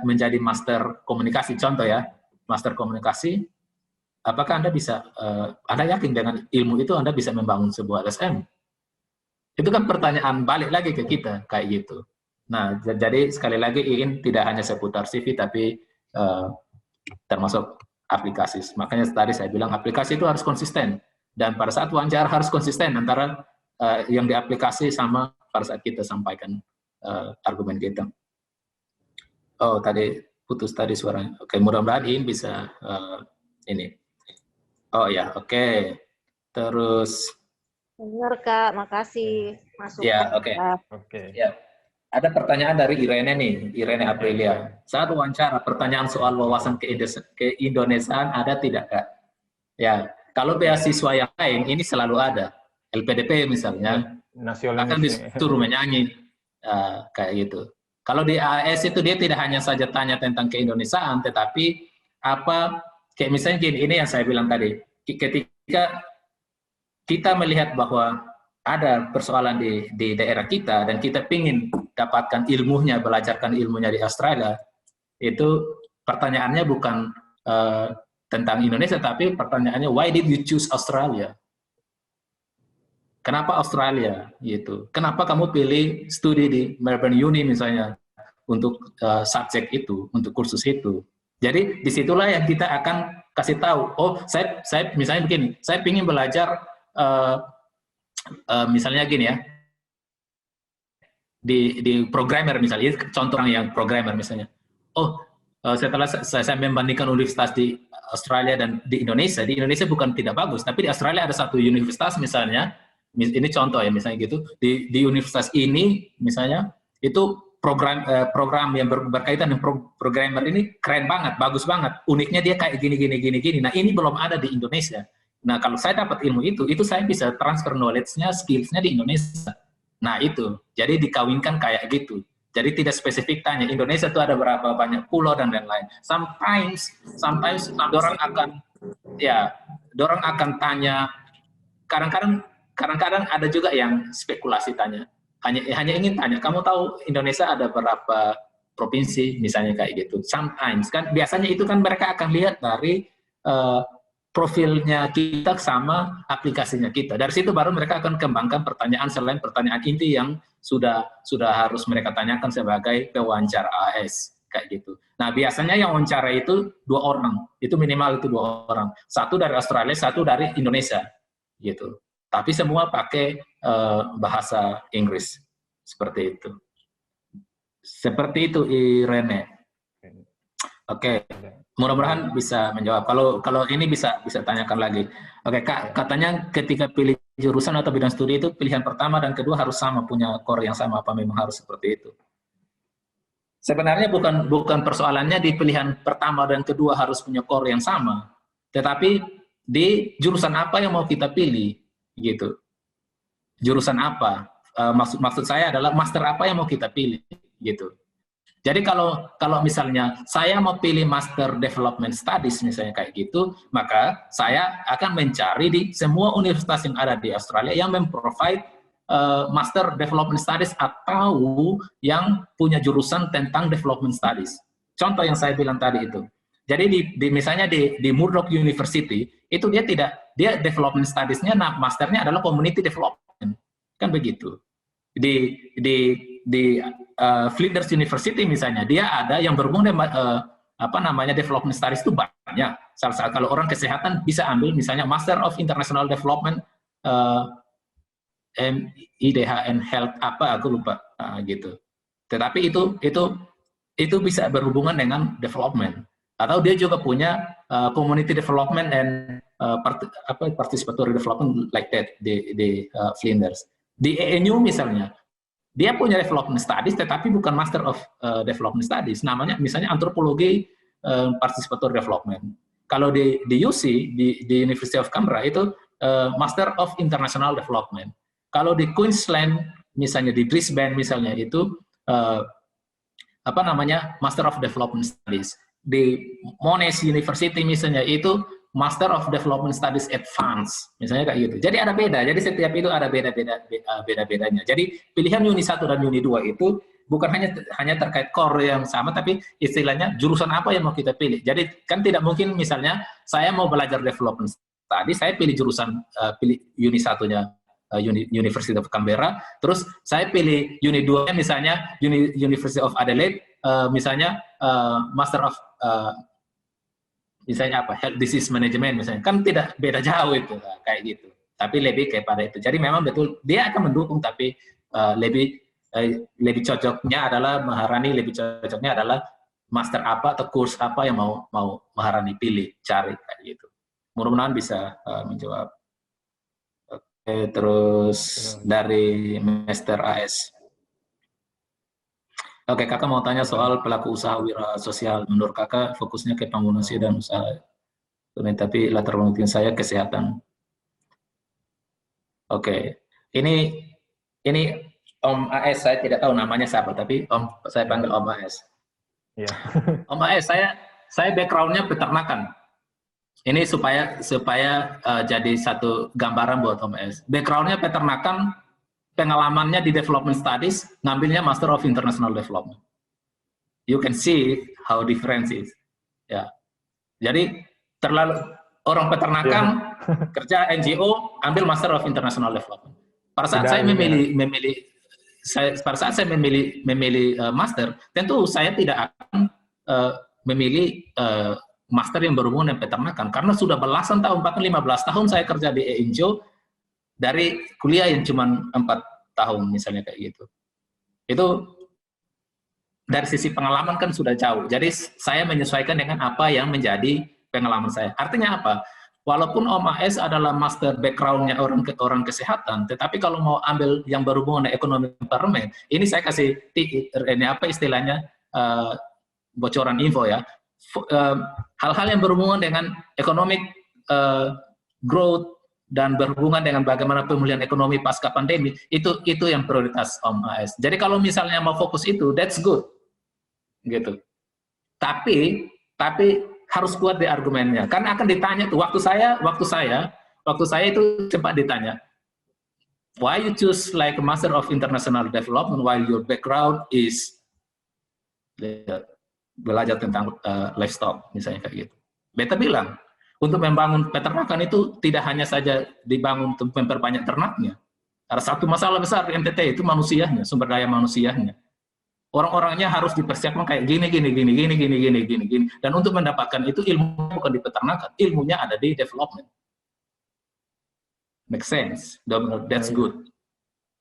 menjadi master komunikasi, contoh ya, master komunikasi, apakah Anda bisa, Anda yakin dengan ilmu itu Anda bisa membangun sebuah LSM? Itu kan pertanyaan balik lagi ke kita, kayak gitu. Nah, jadi sekali lagi IIN tidak hanya seputar CV, tapi termasuk aplikasi. Makanya tadi saya bilang aplikasi itu harus konsisten. Dan pada saat wawancara harus konsisten antara yang di aplikasi sama pada saat kita sampaikan argumen kita. Oh, tadi putus tadi suaranya. Oke, mudah-mudahan IIN bisa ini. Oh ya, oke. Terus benar Kak, makasih. Masuk. Ya, oke. Oke. Ya. Ada pertanyaan dari Irene nih, Irene Aprilia. Saat wawancara, pertanyaan soal wawasan keindonesiaan ada tidak, Kak? Ya, kalau beasiswa yang lain ini selalu ada. LPDP misalnya, akan disuruh menyanyi, kayak gitu. Kalau di AS itu dia tidak hanya saja tanya tentang keindonesiaan, tetapi apa, kayak misalnya gini, ini yang saya bilang tadi, ketika kita melihat bahwa ada persoalan di daerah kita dan kita ingin dapatkan ilmunya, belajarkan ilmunya di Australia, itu pertanyaannya bukan tentang Indonesia, tapi pertanyaannya why did you choose Australia? Kenapa Australia? Gitu. Kenapa kamu pilih studi di Melbourne Uni misalnya untuk subjek itu, untuk kursus itu? Jadi disitulah yang kita akan kasih tahu. Oh, saya misalnya begini, saya ingin belajar misalnya gini ya, di programmer misalnya, contoh orang yang programmer misalnya. Oh, setelah saya membandingkan universitas di Australia dan di Indonesia bukan tidak bagus, tapi di Australia ada satu universitas misalnya, ini contoh ya misalnya gitu, di universitas ini misalnya itu program yang berkaitan dengan programmer ini keren banget, bagus banget, uniknya dia kayak gini. Nah ini belum ada di Indonesia. Nah, kalau saya dapat ilmu itu saya bisa transfer knowledge-nya, skills-nya di Indonesia. Nah, itu. Jadi dikawinkan kayak gitu. Jadi tidak spesifik tanya, Indonesia itu ada berapa banyak pulau dan lain-lain. Sometimes dorang akan tanya, kadang-kadang ada juga yang spekulasi tanya. Hanya ingin tanya, kamu tahu Indonesia ada berapa provinsi, misalnya kayak gitu. Sometimes, kan biasanya itu kan mereka akan lihat dari profilnya kita sama aplikasinya kita. Dari situ baru mereka akan kembangkan pertanyaan selain pertanyaan inti yang sudah harus mereka tanyakan sebagai pewawancara AS kayak gitu. Nah, biasanya yang wawancara itu 2 orang. Itu minimal itu 2 orang. Satu dari Australia, satu dari Indonesia gitu. Tapi semua pakai bahasa Inggris. Seperti itu. Seperti itu Irene. Oke. Mudah-mudahan bisa menjawab. Kalau ini bisa tanyakan lagi. Oke, Kak, katanya ketika pilih jurusan atau bidang studi itu pilihan pertama dan kedua harus sama, punya core yang sama, apa memang harus seperti itu. Sebenarnya bukan persoalannya di pilihan pertama dan kedua harus punya core yang sama, tetapi di jurusan apa yang mau kita pilih, gitu. Jurusan apa? Maksud saya adalah master apa yang mau kita pilih, gitu. Jadi kalau misalnya saya mau pilih Master Development Studies misalnya kayak gitu, maka saya akan mencari di semua universitas yang ada di Australia yang memprovide Master Development Studies atau yang punya jurusan tentang Development Studies. Contoh yang saya bilang tadi itu. Jadi misalnya di Murdoch University itu dia Development Studies-nya, nah masternya adalah Community Development, kan begitu. Di Flinders University misalnya, dia ada yang berhubungan dengan development studies itu banyak. Kalau orang kesehatan bisa ambil misalnya Master of International Development, IDHN Health apa aku lupa, gitu. Tetapi itu bisa berhubungan dengan development. Atau dia juga punya community development and participatory development like that di Flinders. Di ANU misalnya, dia punya development studies, tetapi bukan Master of Development Studies. Namanya misalnya antropologi participatory development. Kalau di UC, di University of Canberra itu Master of International Development. Kalau di Queensland, misalnya di Brisbane misalnya itu Master of Development Studies. Di Monash University misalnya itu Master of Development Studies Advanced, misalnya kayak gitu. Jadi ada beda. Jadi setiap itu ada beda-bedanya. Jadi pilihan Uni 1 dan Uni 2 itu bukan hanya terkait core yang sama, tapi istilahnya jurusan apa yang mau kita pilih. Jadi kan tidak mungkin misalnya saya mau belajar development studies, saya pilih jurusan pilih Uni 1-nya University of Canberra, terus saya pilih Uni 2-nya misalnya University of Adelaide, misalnya Master of misalnya Health Disease Management misalnya, kan tidak beda jauh itu kayak gitu. Tapi lebih kepada itu. Jadi memang betul dia akan mendukung, tapi lebih cocoknya adalah Maharani, lebih cocoknya adalah master apa atau kurs apa yang mau Maharani pilih, cari kayak gitu. Mudah-mudahan bisa menjawab. Oke, terus dari Master AS. Oke, kakak mau tanya soal pelaku usaha wira sosial. Menurut kakak fokusnya ke penggunaan dan usaha, tapi latar belakang saya kesehatan. Oke, ini Om AS, saya tidak tahu namanya siapa, tapi saya panggil Om AS. Ya. Om AS, saya background-nya peternakan. Ini supaya jadi satu gambaran buat Om AS. Background-nya peternakan. Pengalamannya di Development Studies, ngambilnya Master of International Development. You can see how different is. Ya, jadi terlalu orang peternakan kerja NGO, ambil Master of International Development. Pada saat saya memilih master, tentu saya tidak akan memilih master yang berhubungan dengan peternakan, karena sudah belasan tahun, bahkan 15 tahun saya kerja di NGO. Dari kuliah yang cuma 4 tahun misalnya kayak gitu. Itu dari sisi pengalaman kan sudah jauh. Jadi saya menyesuaikan dengan apa yang menjadi pengalaman saya. Artinya apa? Walaupun Om AS adalah master background-nya orang kesehatan, tetapi kalau mau ambil yang berhubungan dengan ekonomi empowerment, ini saya kasih ini apa istilahnya bocoran info ya. Hal-hal yang berhubungan dengan economic growth dan berhubungan dengan bagaimana pemulihan ekonomi pasca pandemi, itu yang prioritas Om AS. Jadi kalau misalnya mau fokus itu, that's good, gitu. Tapi harus kuat di argumennya. Kan akan ditanya tuh, waktu saya itu sempat ditanya, why you choose like a Master of International Development while your background is belajar tentang livestock, misalnya kayak gitu. Beta bilang, untuk membangun peternakan itu tidak hanya saja dibangun untuk memperbanyak ternaknya. Ada satu masalah besar di NTT itu manusianya, sumber daya manusianya. Orang-orangnya harus dipersiapkan kayak gini. Dan untuk mendapatkan itu ilmu bukan di peternakan, ilmunya ada di development. Make sense? That's good.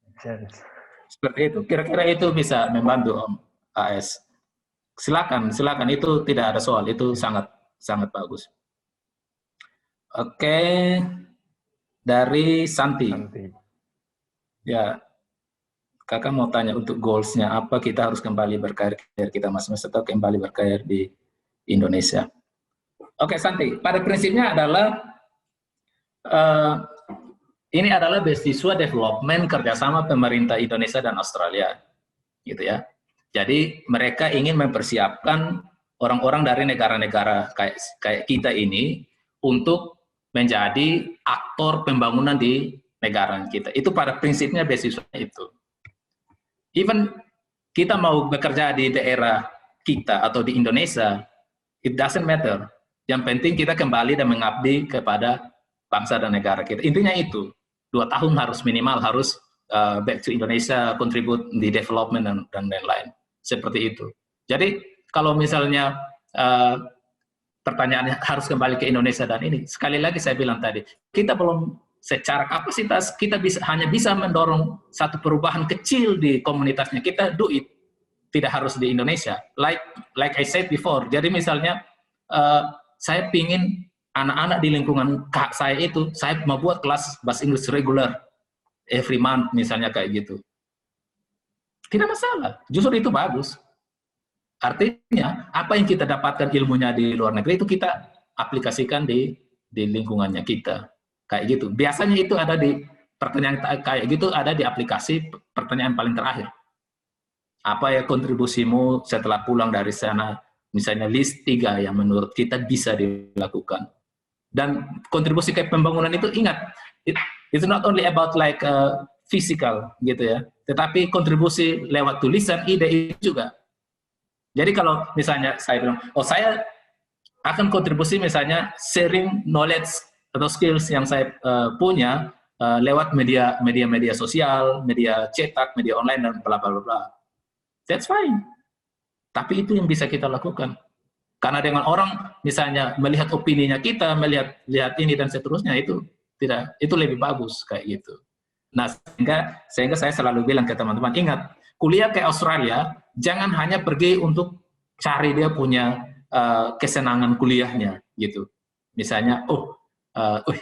Make sense. Seperti itu. Kira-kira itu bisa membantu Om AS. Silakan. Itu tidak ada soal. Itu sangat bagus. Oke, Dari Santi. Nanti. Ya, kakak mau tanya untuk goals-nya apa, kita harus kembali berkarir kita masing-masing atau kembali berkarir di Indonesia. Oke, Santi, pada prinsipnya adalah ini adalah beasiswa development kerjasama pemerintah Indonesia dan Australia, gitu ya. Jadi mereka ingin mempersiapkan orang-orang dari negara-negara kayak kita ini untuk menjadi aktor pembangunan di negara kita. Itu pada prinsipnya beasiswa itu. Even kita mau bekerja di daerah kita atau di Indonesia, it doesn't matter. Yang penting kita kembali dan mengabdi kepada bangsa dan negara kita. Intinya itu, 2 tahun harus minimal, harus back to Indonesia, contribute di development dan lain-lain. Seperti itu. Jadi kalau misalnya pertanyaannya harus kembali ke Indonesia dan ini, sekali lagi saya bilang tadi, kita belum secara kapasitas, kita hanya bisa mendorong satu perubahan kecil di komunitasnya. Kita do it, tidak harus di Indonesia. Like I said before, jadi misalnya saya pingin anak-anak di lingkungan saya itu, saya mau buat kelas bahasa Inggris regular every month misalnya kayak gitu. Tidak masalah, justru itu bagus. Artinya, apa yang kita dapatkan ilmunya di luar negeri itu kita aplikasikan di lingkungannya kita. Kayak gitu. Biasanya itu ada di pertanyaan kayak gitu, ada di aplikasi pertanyaan paling terakhir. Apa ya kontribusimu setelah pulang dari sana? Misalnya list 3 yang menurut kita bisa dilakukan. Dan kontribusi ke pembangunan itu ingat, it's not only about like physical gitu ya, tetapi kontribusi lewat tulisan, ide itu juga. Jadi kalau misalnya saya bilang, oh saya akan kontribusi misalnya sharing knowledge atau skills yang saya punya lewat media sosial, media cetak, media online dan bla bla bla. That's fine. Tapi itu yang bisa kita lakukan. Karena dengan orang misalnya melihat opininya kita, melihat ini dan seterusnya, itu tidak, itu lebih bagus kayak gitu. Nah, sehingga saya selalu bilang ke teman-teman, ingat, kuliah ke Australia jangan hanya pergi untuk cari dia punya kesenangan kuliahnya gitu. Misalnya,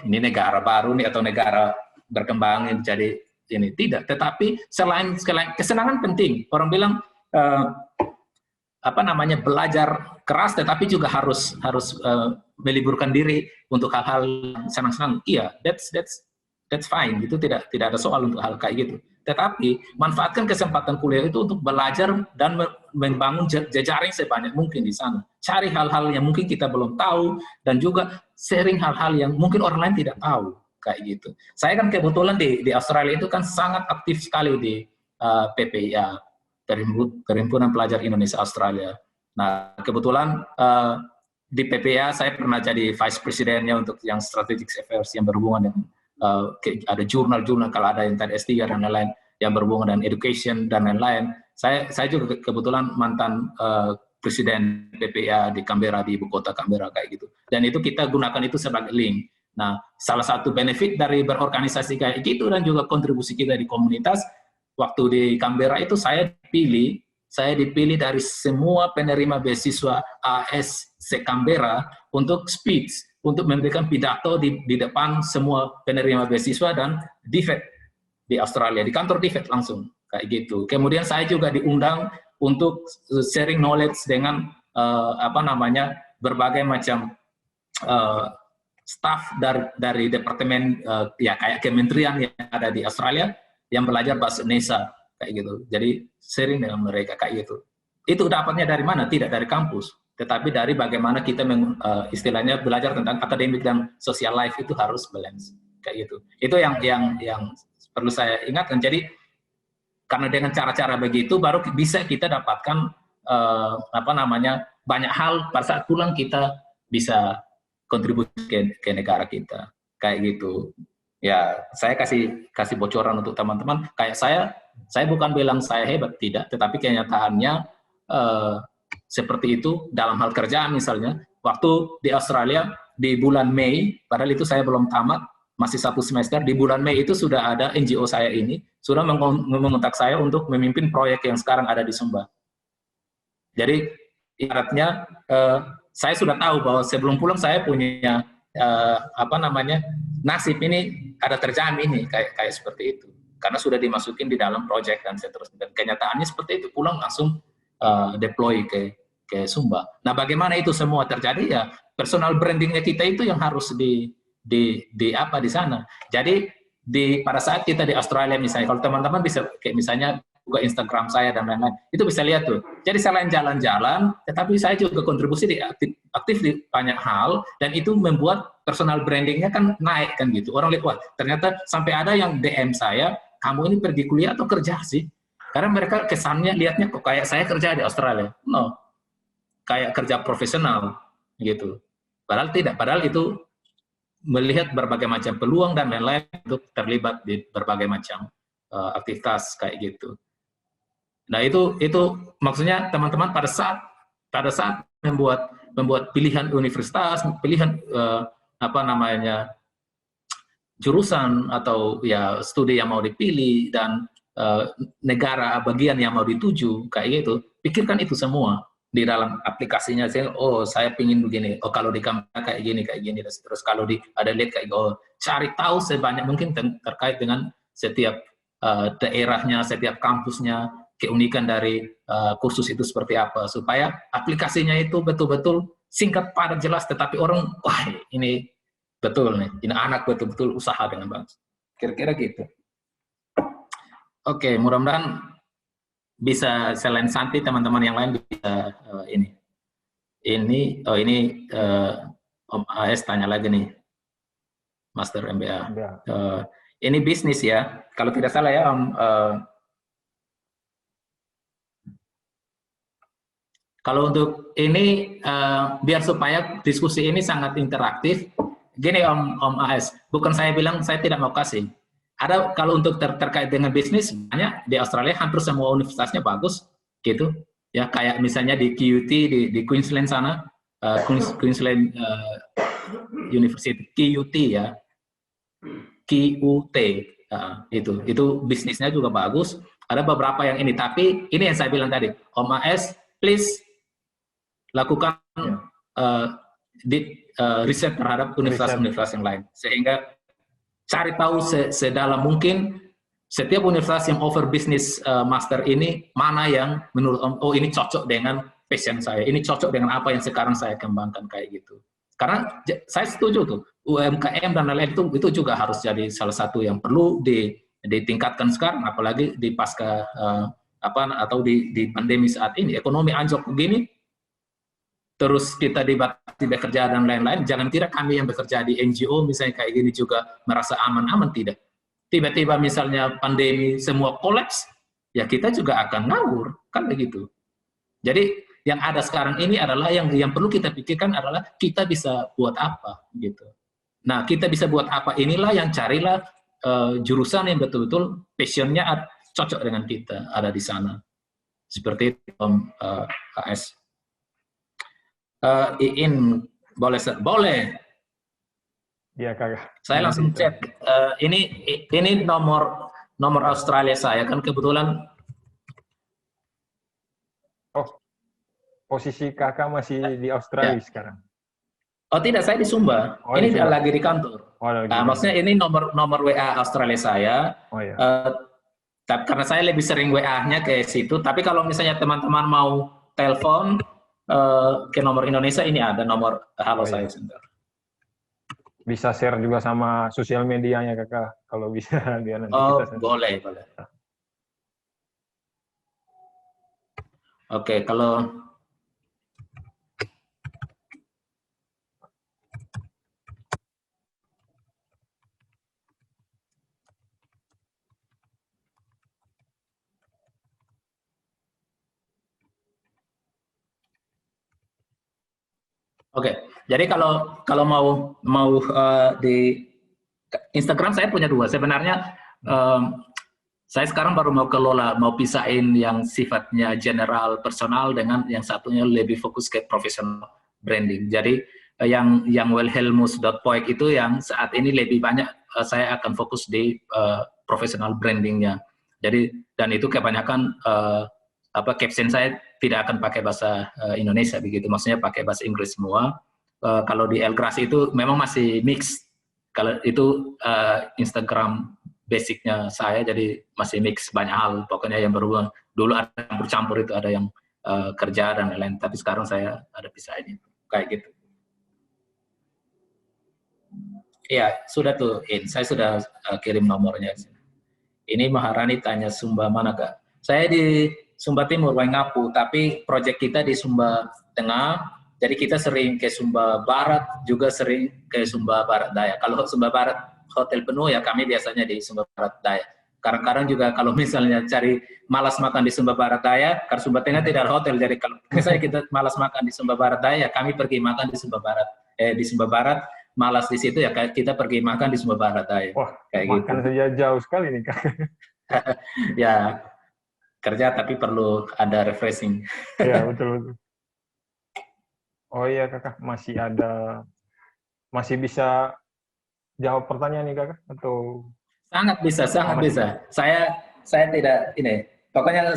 ini negara baru nih atau negara berkembang jadi ini, tidak. Tetapi selain kesenangan penting, orang bilang belajar keras, tetapi juga harus meliburkan diri untuk hal-hal senang-senang. Iya, that's fine. Itu tidak ada soal untuk hal kayak gitu. Tetapi manfaatkan kesempatan kuliah itu untuk belajar dan membangun jejaring sebanyak mungkin di sana. Cari hal-hal yang mungkin kita belum tahu dan juga sharing hal-hal yang mungkin orang lain tidak tahu kayak gitu. Saya kan kebetulan di Australia itu kan sangat aktif sekali di PPIA, Perhimpunan Pelajar Indonesia Australia. Nah, kebetulan di PPA saya pernah jadi vice presidennya untuk yang strategic affairs yang berhubungan dengan ada jurnal-jurnal kalau ada yang tadi S3 dan lain-lain yang berhubungan dengan education dan lain-lain. Saya juga kebetulan mantan presiden PPA di Canberra, di ibu kota Canberra kayak gitu. Dan itu kita gunakan itu sebagai link. Nah, salah satu benefit dari berorganisasi kayak gitu dan juga kontribusi kita di komunitas, waktu di Canberra itu saya dipilih dari semua penerima beasiswa ASC Canberra untuk speech, untuk memberikan pidato di depan semua penerima beasiswa dan DFED di Australia, di kantor DFED langsung, kayak gitu. Kemudian saya juga diundang untuk sharing knowledge dengan berbagai macam staff dari departemen kayak kementerian yang ada di Australia yang belajar bahasa Indonesia kayak gitu. Jadi sharing dengan mereka kayak gitu. Itu dapatnya dari mana? Tidak dari kampus, tetapi dari bagaimana kita istilahnya belajar tentang akademik dan social life itu harus balance kayak gitu. Itu yang perlu saya ingatkan. Jadi karena dengan cara-cara begitu baru bisa kita dapatkan banyak hal pada saat pulang kita bisa kontribusi ke negara kita kayak gitu. Ya, saya kasih bocoran untuk teman-teman. Kayak saya bukan bilang saya hebat, tidak, tetapi kenyataannya seperti itu dalam hal kerjaan misalnya. Waktu di Australia di bulan Mei, padahal itu saya belum tamat, masih 1 semester, di bulan Mei itu sudah ada NGO saya ini, sudah mengontak saya untuk memimpin proyek yang sekarang ada di Sumba. Jadi, ibaratnya saya sudah tahu bahwa sebelum pulang saya punya nasib ini ada terjamin ini kayak seperti itu. Karena sudah dimasukin di dalam project dan seterusnya. Dan kenyataannya seperti itu, pulang langsung deploy ke Sumba. Nah, bagaimana itu semua terjadi ya? Personal brandingnya kita itu yang harus di sana. Jadi pada saat kita di Australia misalnya, kalau teman-teman bisa kayak misalnya buka Instagram saya dan lain-lain, itu bisa lihat tuh. Jadi selain jalan-jalan, tetapi saya juga kontribusi aktif di banyak hal, dan itu membuat personal brandingnya kan naik kan gitu. Orang lihat, wah ternyata sampai ada yang DM saya, kamu ini pergi kuliah atau kerja sih? Karena mereka kesannya lihatnya kok kayak saya kerja di Australia. No, kayak kerja profesional gitu. Padahal tidak, padahal itu melihat berbagai macam peluang dan lain-lain untuk terlibat di berbagai macam aktivitas kayak gitu. Nah itu maksudnya teman-teman pada saat membuat pilihan universitas, pilihan jurusan atau ya studi yang mau dipilih dan negara bagian yang mau dituju kayak gitu, pikirkan itu semua di dalam aplikasinya. Saya pingin begini, kalau di Canva kayak gini, terus kalau ada lihat kayak cari tahu sebanyak mungkin terkait dengan setiap daerahnya, setiap kampusnya, keunikan dari kursus itu seperti apa, supaya aplikasinya itu betul-betul singkat, padat, jelas, tetapi orang, wah ini betul nih, ini anak betul-betul usaha dengan bangsa. Kira-kira gitu. Oke, mudah-mudahan bisa selain Santi, teman-teman yang lain bisa ini Om AS tanya lagi nih, Master MBA. Ini bisnis ya, kalau tidak salah ya Om. Kalau untuk ini, biar supaya diskusi ini sangat interaktif, gini Om AS, bukan saya bilang saya tidak mau kasih. Ada kalau untuk terkait dengan bisnis, banyak di Australia hampir semua universitasnya bagus, gitu. Ya kayak misalnya di QUT di Queensland sana, Queensland University, QUT ya, QUT, itu bisnisnya juga bagus. Ada beberapa yang ini, tapi ini yang saya bilang tadi, Om AS, please lakukan riset terhadap universitas-universitas yang lain, sehingga cari tahu sedalam mungkin setiap universitas yang offer bisnis master ini, mana yang menurut Om, ini cocok dengan passion saya, ini cocok dengan apa yang sekarang saya kembangkan kayak gitu. Karena saya setuju tuh, UMKM dan lain-lain itu juga harus jadi salah satu yang perlu ditingkatkan sekarang, apalagi di pasca atau di pandemi saat ini, ekonomi anjlok begini. Terus kita dibatasi bekerja dan lain-lain, jangan kira kami yang bekerja di NGO misalnya kayak gini juga merasa aman-aman, tidak. Tiba-tiba misalnya pandemi semua kolaps, ya kita juga akan ngawur, kan begitu. Jadi yang ada sekarang ini adalah yang perlu kita pikirkan adalah kita bisa buat apa gitu. Nah, kita bisa buat apa, inilah yang carilah jurusan yang betul-betul passionnya cocok dengan kita ada di sana. Seperti itu Om AS. Iin boleh. Iya Kak. Saya langsung cek. Ini nomor Australia saya kan kebetulan. Oh, posisi Kakak masih di Australia sekarang? Oh tidak, saya di Sumba. Ini lagi di kantor. Maksudnya ini nomor WA Australia saya. Oh, iya. Karena saya lebih sering WA-nya ke situ. Tapi kalau misalnya teman-teman mau telepon ke nomor Indonesia, ini ada nomor halo saya sebentar. Bisa share juga sama sosial medianya Kakak kalau bisa biar nanti kita boleh. Oke, kalau jadi kalau mau di Instagram saya punya 2. Sebenarnya saya sekarang baru mau kelola, mau pisahin yang sifatnya general personal dengan yang satunya lebih fokus ke professional branding. Jadi yang wilhelmus.poik itu yang saat ini lebih banyak saya akan fokus di professional brandingnya. Jadi dan itu kebanyakan caption saya tidak akan pakai bahasa Indonesia begitu, maksudnya pakai bahasa Inggris semua. Kalau di Elgras itu memang masih mix, Kalau itu Instagram basicnya saya, jadi masih mix banyak hal. Pokoknya yang berhubungan. Dulu ada yang bercampur itu, ada yang kerja dan lain-lain. Tapi sekarang saya ada pisahin itu. Kayak gitu. Iya, sudah tuh. Saya sudah kirim nomornya. Ini Maharani tanya Sumba mana, Kak? Saya di Sumba Timur, Waingapu. Tapi proyek kita di Sumba Tengah. Jadi kita sering ke Sumba Barat, juga sering ke Sumba Barat Daya. Kalau Sumba Barat hotel penuh ya kami biasanya di Sumba Barat Daya. Kadang-kadang juga kalau misalnya cari malas makan di Sumba Barat Daya, karena Sumba Tengah tidak ada hotel. Jadi kalau misalnya kita malas makan di Sumba Barat Daya, kami pergi makan di Sumba Barat. Di Sumba Barat, malas di situ ya kita pergi makan di Sumba Barat Daya. Wah, kayak makan gitu. saja jauh sekali nih, Kak. Ya, kerja tapi perlu ada refreshing. Iya, betul. Oh iya, Kakak, masih bisa jawab pertanyaan nih, Kakak? Atau Sangat bisa. Saya tidak ini. Pokoknya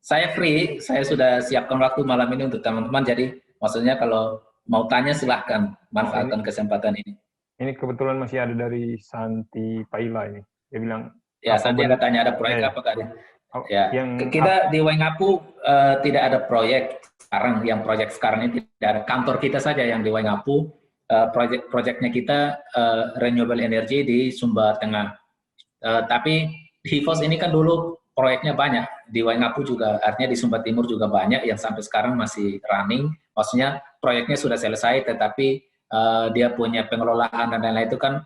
saya free, saya sudah siapkan waktu malam ini untuk teman-teman. Jadi maksudnya kalau mau tanya silahkan manfaatkan kesempatan ini. Ini kebetulan masih ada dari Santi Paila ini. Dia bilang, ya Santi ada tanya ada proyek apa Kak? Ya, kita di Waingapu tidak ada proyek sekarang. Yang proyek sekarang ini tidak ada. Kantor kita saja yang di Waingapu. Proyeknya kita renewable energy di Sumba Tengah. Tapi HIFOS ini kan dulu proyeknya banyak. Di Waingapu juga, artinya di Sumba Timur juga banyak yang sampai sekarang masih running. Maksudnya proyeknya sudah selesai, tetapi dia punya pengelolaan dan lain-lain itu kan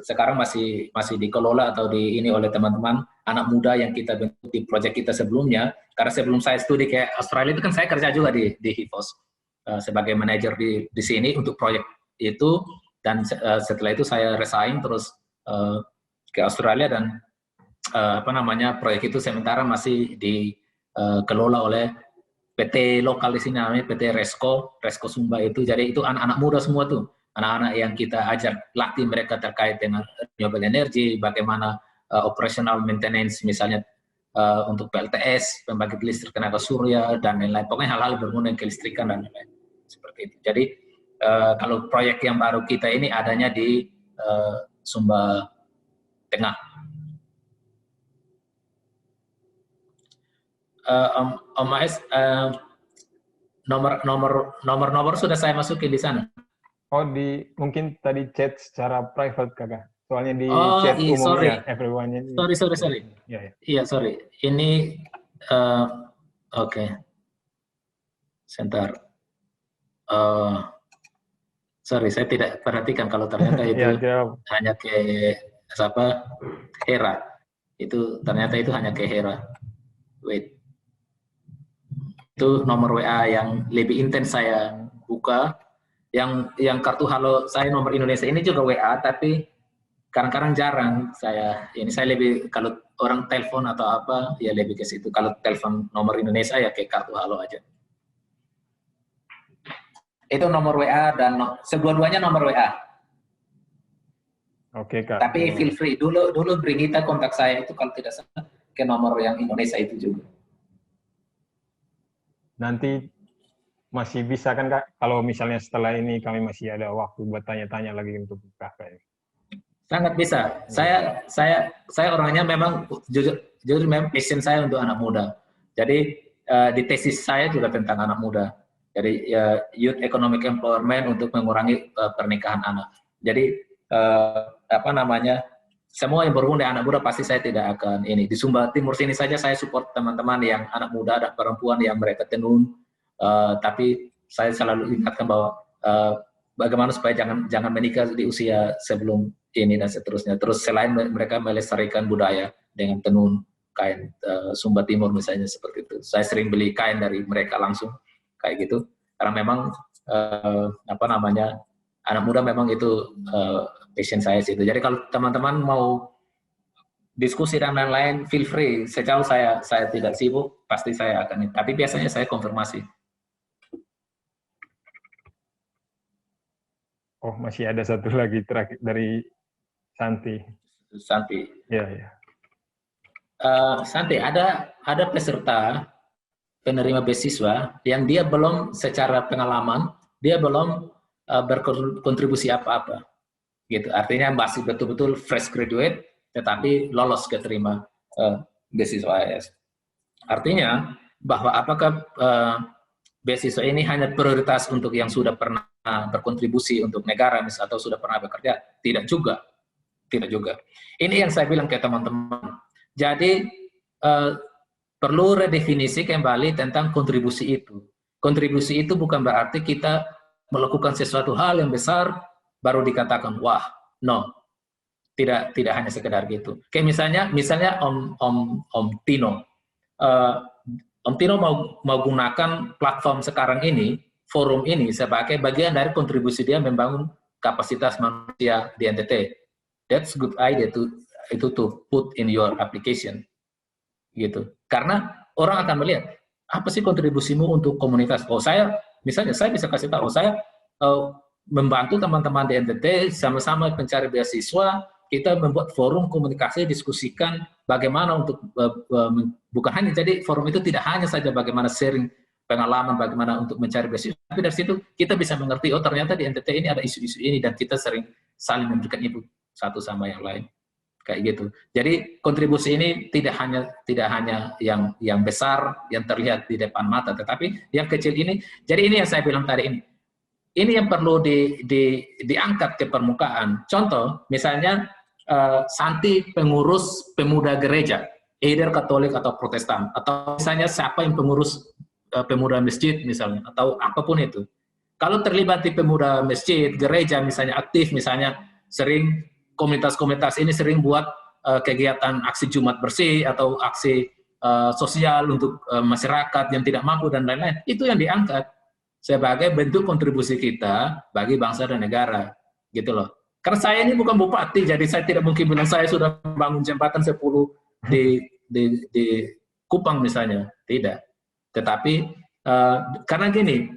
sekarang masih dikelola atau ini oleh teman-teman anak muda yang kita bentuk di proyek kita sebelumnya. Karena sebelum saya studi ke Australia itu kan saya kerja juga di HIFOS sebagai manajer di sini untuk proyek itu, dan setelah itu saya resign terus ke Australia, dan proyek itu sementara masih dikelola oleh PT lokal di sini namanya PT Resco Sumba itu. Jadi itu anak-anak muda semua tuh, anak-anak yang kita ajar, latih mereka terkait dengan renewable energy, bagaimana operational maintenance misalnya untuk PLTS, pembangkit listrik tenaga surya dan lain-lain. Pokoknya hal-hal berhubungan dengan kelistrikan dan lain-lain seperti itu. Jadi kalau proyek yang baru kita ini adanya di Sumba Tengah. Om Maes, nomor sudah saya masukin di sana. Oh, mungkin tadi chat secara private, Kakak. Soalnya di chat umumnya everyone. Sorry. Iya, sorry. Ini oke. Sebentar. Sorry, saya tidak perhatikan kalau ternyata itu hanya ke Hera. Itu ternyata itu hanya ke Hera. Wait. Itu nomor WA yang lebih intens saya buka. Yang kartu halo saya nomor Indonesia ini juga WA, tapi kadang-kadang jarang saya lebih, kalau orang telepon atau apa ya lebih ke situ. Kalau telepon nomor Indonesia ya ke kartu halo aja. Itu nomor WA dan kedua-duanya nomor WA. Oke, Kak. Tapi feel free dulu Brigita kontak saya itu kalau tidak salah ke nomor yang Indonesia itu juga. Nanti masih bisa kan, Kak, kalau misalnya setelah ini kami masih ada waktu buat tanya-tanya lagi untuk Kakak. Sangat bisa. Saya orangnya memang jujur memang passion saya untuk anak muda. Jadi di tesis saya juga tentang anak muda. Jadi youth economic empowerment untuk mengurangi pernikahan anak. Jadi semua yang berhubungan dengan anak muda pasti saya tidak akan ini. Di Sumba Timur sini saja saya support teman-teman yang anak muda dan perempuan yang mereka tenun. Tapi saya selalu ingatkan bahwa bagaimana supaya jangan menikah di usia sebelum ini dan seterusnya. Terus selain mereka melestarikan budaya dengan tenun kain Sumba Timur misalnya seperti itu. Saya sering beli kain dari mereka langsung kayak gitu. Karena memang anak muda memang itu passion saya situ. Jadi kalau teman-teman mau diskusi dan lain-lain, feel free. Sejauh saya tidak sibuk, pasti saya akan. Tapi biasanya saya konfirmasi. Oh, masih ada satu lagi terakhir dari Santi. Ya. Santi, ada peserta penerima beasiswa yang dia belum secara pengalaman, dia belum berkontribusi apa-apa. gitu. Artinya masih betul-betul fresh graduate, tetapi lolos keterima beasiswa AS. Artinya bahwa apakah beasiswa ini hanya prioritas untuk yang sudah pernah berkontribusi untuk negara atau sudah pernah bekerja? Tidak juga. Tidak juga. Ini yang saya bilang ke teman-teman. Jadi perlu redefinisi kembali tentang kontribusi itu. Kontribusi itu bukan berarti kita melakukan sesuatu hal yang besar baru dikatakan wah, no. Tidak hanya sekedar gitu. Kayak misalnya Om Tino. Om Tino mau gunakan platform sekarang ini, forum ini sebagai bagian dari kontribusi dia membangun kapasitas manusia di NTT. That's good idea to put in your application, gitu. Karena orang akan melihat apa sih kontribusimu untuk komunitas. Oh saya bisa kasih tahu, saya membantu teman-teman di NTT sama-sama pencari beasiswa. Kita membuat forum komunikasi, diskusikan bagaimana untuk bukan hanya jadi forum itu tidak hanya saja bagaimana sharing pengalaman, bagaimana untuk mencari beasiswa, tapi dari situ kita bisa mengerti oh ternyata di NTT ini ada isu-isu ini dan kita sering saling memberikan input satu sama yang lain kayak gitu. Jadi kontribusi ini tidak hanya yang besar yang terlihat di depan mata, tetapi yang kecil ini. Jadi ini yang saya bilang tadi ini. Ini yang perlu diangkat ke permukaan. Contoh, misalnya Santi pengurus pemuda gereja, either Katolik atau Protestan, atau misalnya siapa yang pengurus pemuda masjid misalnya, atau apapun itu. Kalau terlibat di pemuda masjid, gereja misalnya aktif, misalnya sering komunitas-komunitas ini sering buat kegiatan aksi Jumat bersih atau aksi sosial untuk masyarakat yang tidak mampu dan lain-lain, itu yang diangkat sebagai bentuk kontribusi kita bagi bangsa dan negara, gitu loh. Karena saya ini bukan bupati, jadi saya tidak mungkin bilang saya sudah membangun jembatan 10 di Kupang misalnya, tidak. Tetapi karena gini,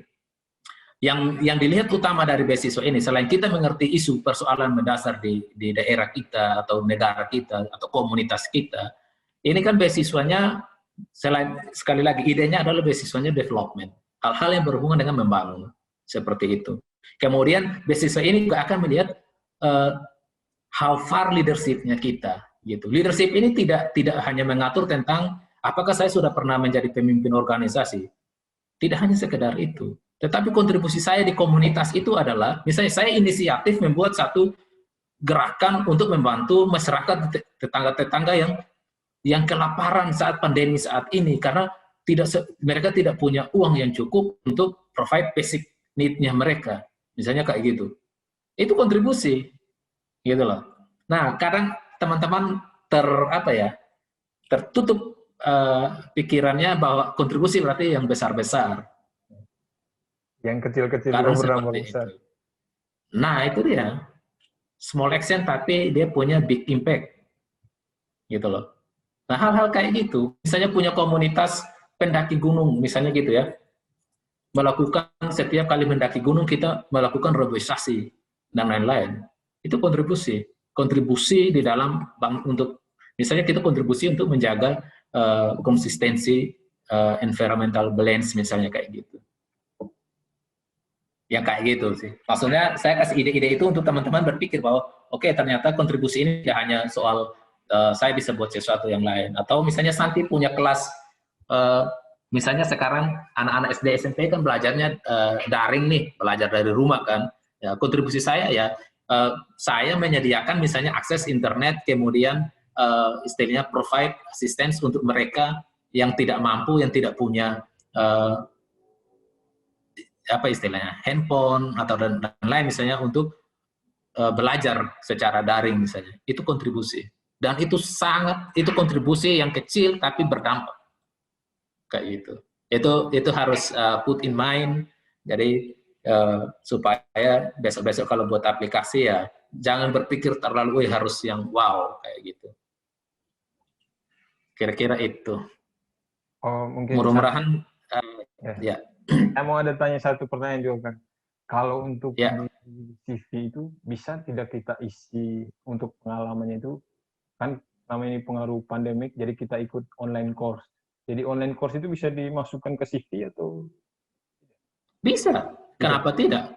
yang dilihat utama dari beasiswa ini, selain kita mengerti isu persoalan mendasar di daerah kita atau negara kita atau komunitas kita, ini kan beasiswanya selain sekali lagi idenya adalah beasiswanya development. Hal-hal yang berhubungan dengan membangun, seperti itu. Kemudian beasiswa ini juga akan melihat how far leadership-nya kita, gitu. Leadership ini tidak hanya mengatur tentang apakah saya sudah pernah menjadi pemimpin organisasi, tidak hanya sekedar itu. Tetapi kontribusi saya di komunitas itu adalah, misalnya saya inisiatif membuat satu gerakan untuk membantu masyarakat tetangga-tetangga yang kelaparan saat pandemi saat ini karena mereka tidak punya uang yang cukup untuk provide basic need-nya mereka, misalnya kayak gitu. Itu kontribusi, gitu loh. Nah, kadang teman-teman tertutup pikirannya bahwa kontribusi berarti yang besar-besar. Yang kecil-kecil juga berdampak besar. Nah, itu dia. Small action tapi dia punya big impact, gitu loh. Nah, hal-hal kayak gitu, misalnya punya komunitas pendaki gunung, misalnya gitu ya, melakukan setiap kali mendaki gunung kita melakukan reboisasi dan lain-lain. Itu kontribusi di dalam untuk misalnya kita kontribusi untuk menjaga konsistensi environmental balance misalnya kayak gitu. Ya kayak gitu sih. Maksudnya saya kasih ide-ide itu untuk teman-teman berpikir bahwa oke, ternyata kontribusi ini tidak hanya soal saya bisa buat sesuatu yang lain. Atau misalnya Santi punya kelas, misalnya sekarang anak-anak SD SMP kan belajarnya daring nih, belajar dari rumah kan. Ya, kontribusi saya ya, saya menyediakan misalnya akses internet, kemudian istilahnya provide assistance untuk mereka yang tidak mampu, yang tidak punya apa istilahnya handphone atau dan lain misalnya untuk belajar secara daring misalnya. Itu kontribusi. Dan itu kontribusi yang kecil tapi berdampak kayak gitu. Itu harus put in mind. Jadi supaya besok-besok kalau buat aplikasi ya jangan berpikir terlalu harus yang wow kayak gitu. Kira-kira itu. Oh, mungkin mudah-mudahan ya. Saya mau ada tanya satu pertanyaan juga kan. Kalau untuk di CV itu bisa tidak kita isi untuk pengalamannya itu kan namanya ini pengaruh pandemik, jadi kita ikut online course. Jadi online course itu bisa dimasukkan ke CV atau? Bisa. Kenapa tidak?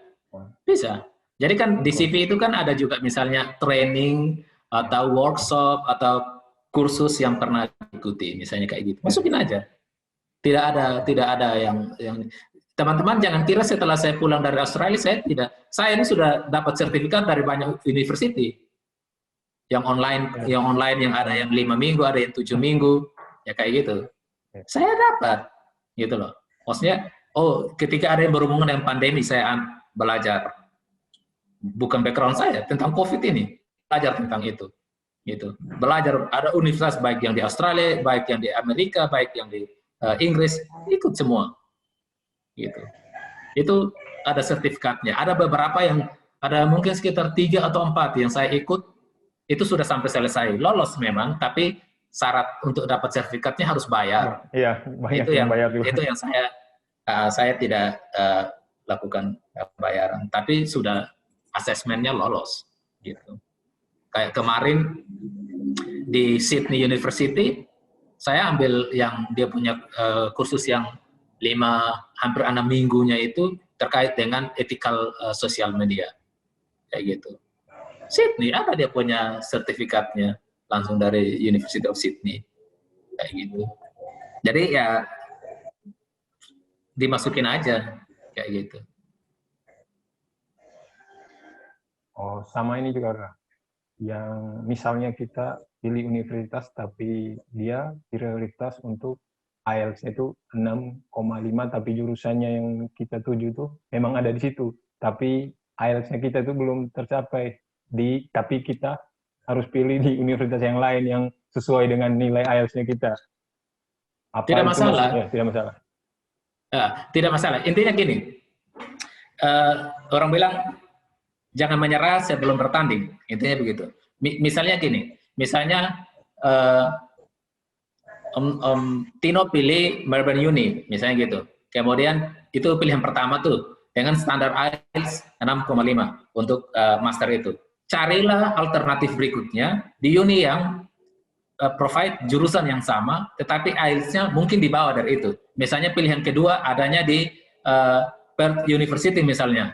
Bisa. Jadi kan di CV itu kan ada juga misalnya training atau workshop atau kursus yang pernah ikuti, misalnya kayak gitu. Masukin aja. Tidak ada yang teman-teman jangan kira setelah saya pulang dari Australia saya ini sudah dapat sertifikat dari banyak university. Yang online yang ada yang 5 minggu, ada yang 7 minggu, ya kayak gitu. Saya dapat gitu loh. Maksudnya, ketika ada yang berhubungan dengan pandemi saya belajar. Bukan background saya tentang COVID ini, belajar tentang itu, gitu. Belajar ada universitas baik yang di Australia, baik yang di Amerika, baik yang di Inggris, ikut semua, gitu. Itu ada sertifikatnya. Ada beberapa yang ada mungkin sekitar 3 atau 4 yang saya ikut, itu sudah sampai selesai, lolos memang, tapi syarat untuk dapat sertifikatnya harus bayar. Iya, banyak itu yang bayar juga. Itu yang saya tidak lakukan bayaran, tapi sudah asesmennya lolos, gitu. Kayak kemarin di Sydney University, saya ambil yang dia punya kursus yang hampir 6 minggunya itu terkait dengan ethical social media, kayak gitu. Sydney ada dia punya sertifikatnya langsung dari University of Sydney, kayak gitu. Jadi ya dimasukin aja, kayak gitu. Oh, sama ini juga, Kak. Yang misalnya kita pilih universitas, tapi dia prioritas untuk IELTS itu 6,5, tapi jurusannya yang kita tuju tuh memang ada di situ. Tapi IELTS-nya kita itu belum tercapai. Tapi kita harus pilih di universitas yang lain yang sesuai dengan nilai IELTS-nya kita. Tidak masalah. Ya, tidak masalah. Tidak masalah. Intinya gini, orang bilang, jangan menyerah sebelum bertanding, intinya begitu. Misalnya gini, misalnya Om Tino pilih Melbourne Uni, misalnya gitu. Kemudian itu pilihan pertama tuh dengan standar IELTS 6,5 untuk master itu. Carilah alternatif berikutnya di uni yang provide jurusan yang sama, tetapi IELTS-nya mungkin di bawah dari itu. Misalnya pilihan kedua adanya di Perth University misalnya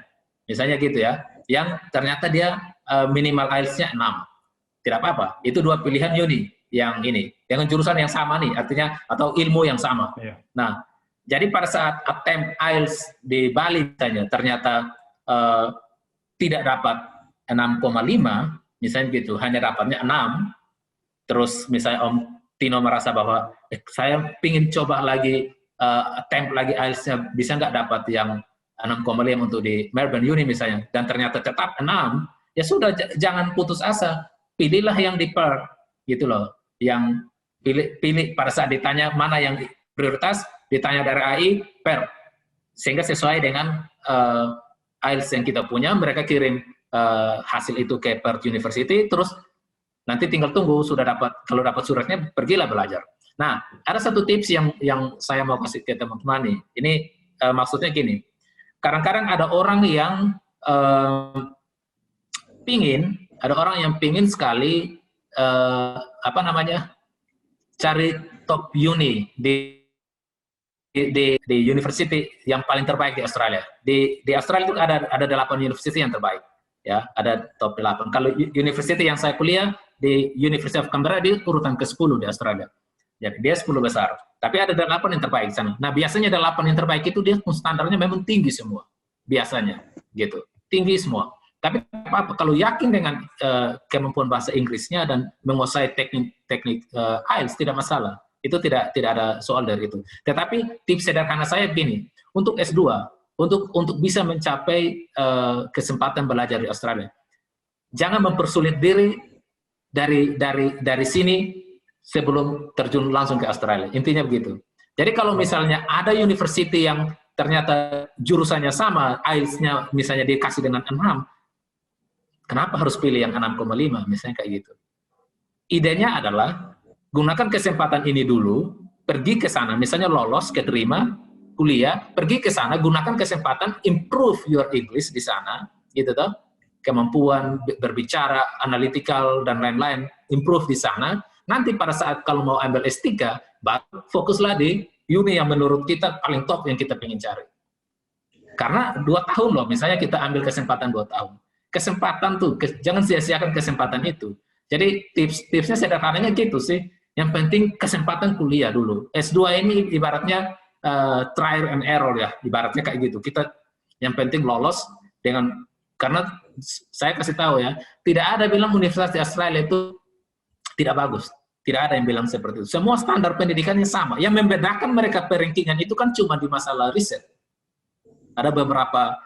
gitu ya. Yang ternyata dia minimal IELTS-nya 6. Tidak apa-apa, itu 2 pilihan uni yang ini, dengan jurusan yang sama nih, artinya, atau ilmu yang sama. Yeah. Nah, jadi pada saat attempt IELTS di Bali misalnya, ternyata tidak dapat 6,5, misalnya gitu, hanya dapatnya 6, terus misalnya Om Tino merasa bahwa, saya ingin coba lagi, attempt lagi IELTS-nya, bisa nggak dapat yang 6,5 untuk di Melbourne Uni misalnya, dan ternyata tetap 6, ya sudah, jangan putus asa, pilihlah yang di Perth, gitu loh, yang pilih pada saat ditanya mana yang prioritas, ditanya dari AI, Perth, sehingga sesuai dengan IELTS yang kita punya, mereka kirim hasil itu ke Perth University, terus nanti tinggal tunggu, sudah dapat, kalau dapat suratnya, pergilah belajar. Nah, ada satu tips yang saya mau kasih ke teman-teman nih, ini maksudnya gini, kadang-kadang ada orang yang ada orang yang pingin sekali cari top uni di university yang paling terbaik di Australia. Di Australia itu ada 8 university yang terbaik, ya, ada top 8. Kalau university yang saya kuliah di University of Canberra, dia urutan ke-10 di Australia. Jadi dia 10 besar. Tapi ada 8 yang terbaik di sana. Nah, biasanya 8 yang terbaik itu dia standarnya memang tinggi semua. Biasanya, gitu. Tinggi semua. Tapi apa kalau yakin dengan kemampuan bahasa Inggrisnya dan menguasai teknik IELTS, tidak masalah. Itu tidak ada soal dari itu. Tetapi tips sederhana saya begini, untuk S2, untuk bisa mencapai kesempatan belajar di Australia, jangan mempersulit diri dari sini sebelum terjun langsung ke Australia. Intinya begitu. Jadi kalau misalnya ada university yang ternyata jurusannya sama, IELTS-nya misalnya dikasih dengan 6, kenapa harus pilih yang 6,5, misalnya kayak gitu. Idenya adalah, gunakan kesempatan ini dulu, pergi ke sana, misalnya lolos, keterima, kuliah, pergi ke sana, gunakan kesempatan, improve your English di sana, gitu toh, kemampuan berbicara, analytical, dan lain-lain, improve di sana, nanti pada saat kalau mau ambil S3, baru fokuslah di uni yang menurut kita paling top yang kita ingin cari. Karena 2 tahun loh, misalnya kita ambil kesempatan 2 tahun. kesempatan tuh, jangan sia-siakan kesempatan itu. Jadi tipsnya sederhananya gitu sih. Yang penting kesempatan kuliah dulu. S2 ini ibaratnya trial and error ya, ibaratnya kayak gitu. Kita yang penting lolos karena saya kasih tahu ya, tidak ada bilang Universitas di Australia itu tidak bagus. Tidak ada yang bilang seperti itu. Semua standar pendidikannya sama. Yang membedakan mereka perankingan itu kan cuma di masalah riset. Ada beberapa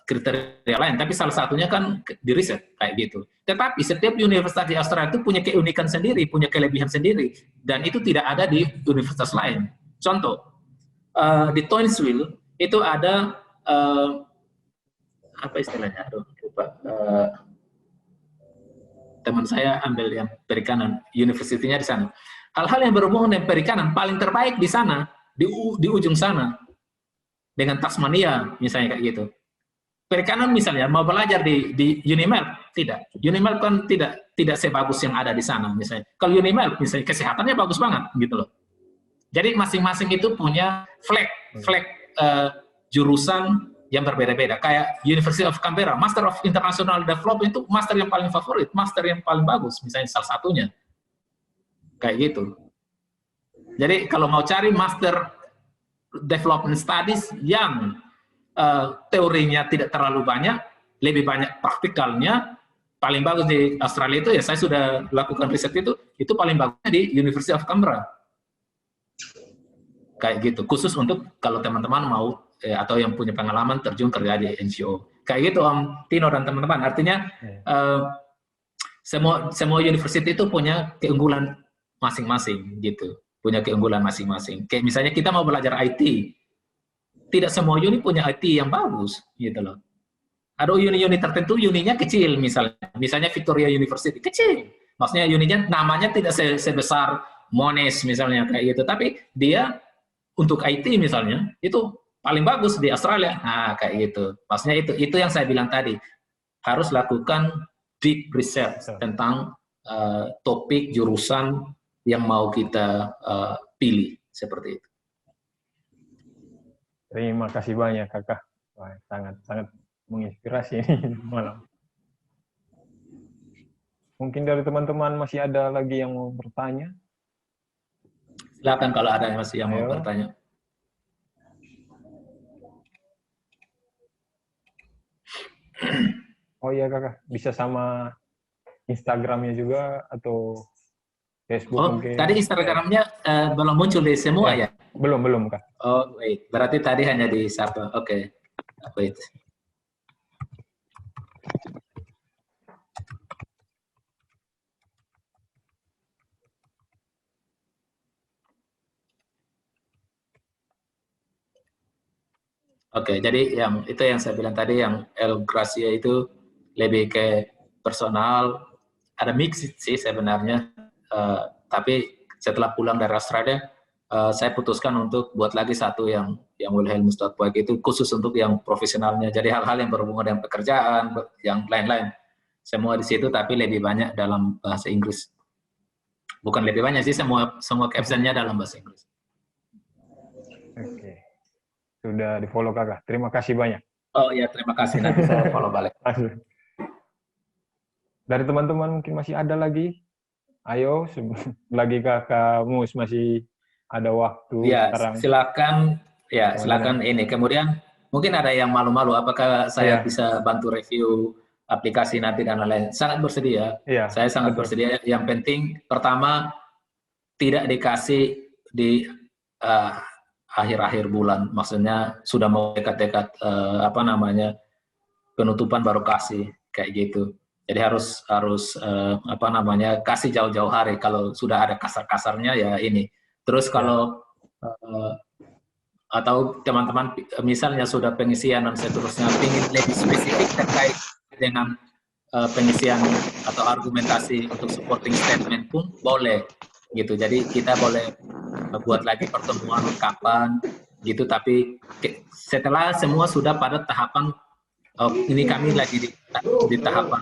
kriteria lain, tapi salah satunya kan di riset kayak gitu. Tetapi setiap universitas di Australia itu punya keunikan sendiri, punya kelebihan sendiri, dan itu tidak ada di universitas lain. Contoh, di Townsville itu ada apa istilahnya? Aduh, lupa. Teman saya ambil yang perikanan, universitinya di sana. Hal-hal yang berhubungan dengan perikanan paling terbaik di sana, di ujung sana, dengan Tasmania misalnya kayak gitu. Perikanan misalnya mau belajar di Unimelp, tidak. Unimelp kan tidak sebagus yang ada di sana misalnya. Kalau Unimelp misalnya kesehatannya bagus banget gitu loh. Jadi masing-masing itu punya flag jurusan yang berbeda-beda. Kayak University of Canberra, Master of International Development itu master yang paling favorit, master yang paling bagus, misalnya salah satunya. Kayak gitu. Jadi kalau mau cari Master Development Studies yang teorinya tidak terlalu banyak, lebih banyak praktikalnya, paling bagus di Australia itu ya, saya sudah lakukan riset itu paling bagusnya di University of Canberra. Kayak gitu, khusus untuk kalau teman-teman mau atau yang punya pengalaman terjun kerja di NGO. Kayak gitu Om Tino dan teman-teman. Artinya semua university itu punya keunggulan masing-masing gitu. Punya keunggulan masing-masing. Kayak misalnya kita mau belajar IT. Tidak semua uni punya IT yang bagus gitu loh. Ada uni-uni tertentu uninya kecil misalnya. Misalnya Victoria University kecil. Maksudnya uninya namanya tidak sebesar Monash misalnya kayak gitu, tapi dia untuk IT misalnya itu paling bagus di Australia. Nah, kayak gitu. Maksudnya itu yang saya bilang tadi. Harus lakukan deep research tentang topik jurusan yang mau kita pilih seperti itu. Terima kasih banyak Kakak. Wah, sangat menginspirasi ini malam. Mungkin dari teman-teman masih ada lagi yang mau bertanya? Silakan kalau ada yang masih mau bertanya. Oh iya Kakak, bisa sama Instagramnya juga atau Facebook mungkin? Tadi Instagramnya belum muncul di semua ya? Belum Kak. Oh wait, berarti tadi hanya di satu. Oke. Wait. Oke, jadi itu yang saya bilang tadi, yang El Gracia itu lebih ke personal, ada mix sih sebenarnya, tapi setelah pulang dari Australia, saya putuskan untuk buat lagi satu yang Wilhelmus.org itu khusus untuk yang profesionalnya, jadi hal-hal yang berhubungan dengan pekerjaan, yang lain-lain, semua di situ, tapi lebih banyak dalam bahasa Inggris. Bukan lebih banyak sih, semua captionnya dalam bahasa Inggris. Oke. Sudah di-follow Kakak. Terima kasih banyak. Oh ya, terima kasih. Nanti saya follow balik. Dari teman-teman mungkin masih ada lagi? Ayo, lagi Kakak Mus masih ada waktu ya, sekarang. Silakan ini. Kemudian mungkin ada yang malu-malu, apakah saya bisa bantu review aplikasi nanti dan lain-lain. Sangat bersedia. Saya sangat bersedia. Yang penting pertama tidak dikasih di akhir-akhir bulan, maksudnya sudah mau dekat-dekat penutupan baru kasih kayak gitu. Jadi harus kasih jauh-jauh hari. Kalau sudah ada kasar-kasarnya ya ini. Terus kalau atau teman-teman misalnya sudah pengisian dan seterusnya ingin lebih spesifik terkait dengan pengisian atau argumentasi untuk supporting statement pun boleh gitu. Jadi kita boleh buat lagi pertemuan kapan gitu, tapi setelah semua sudah pada tahapan ini kami lagi di tahapan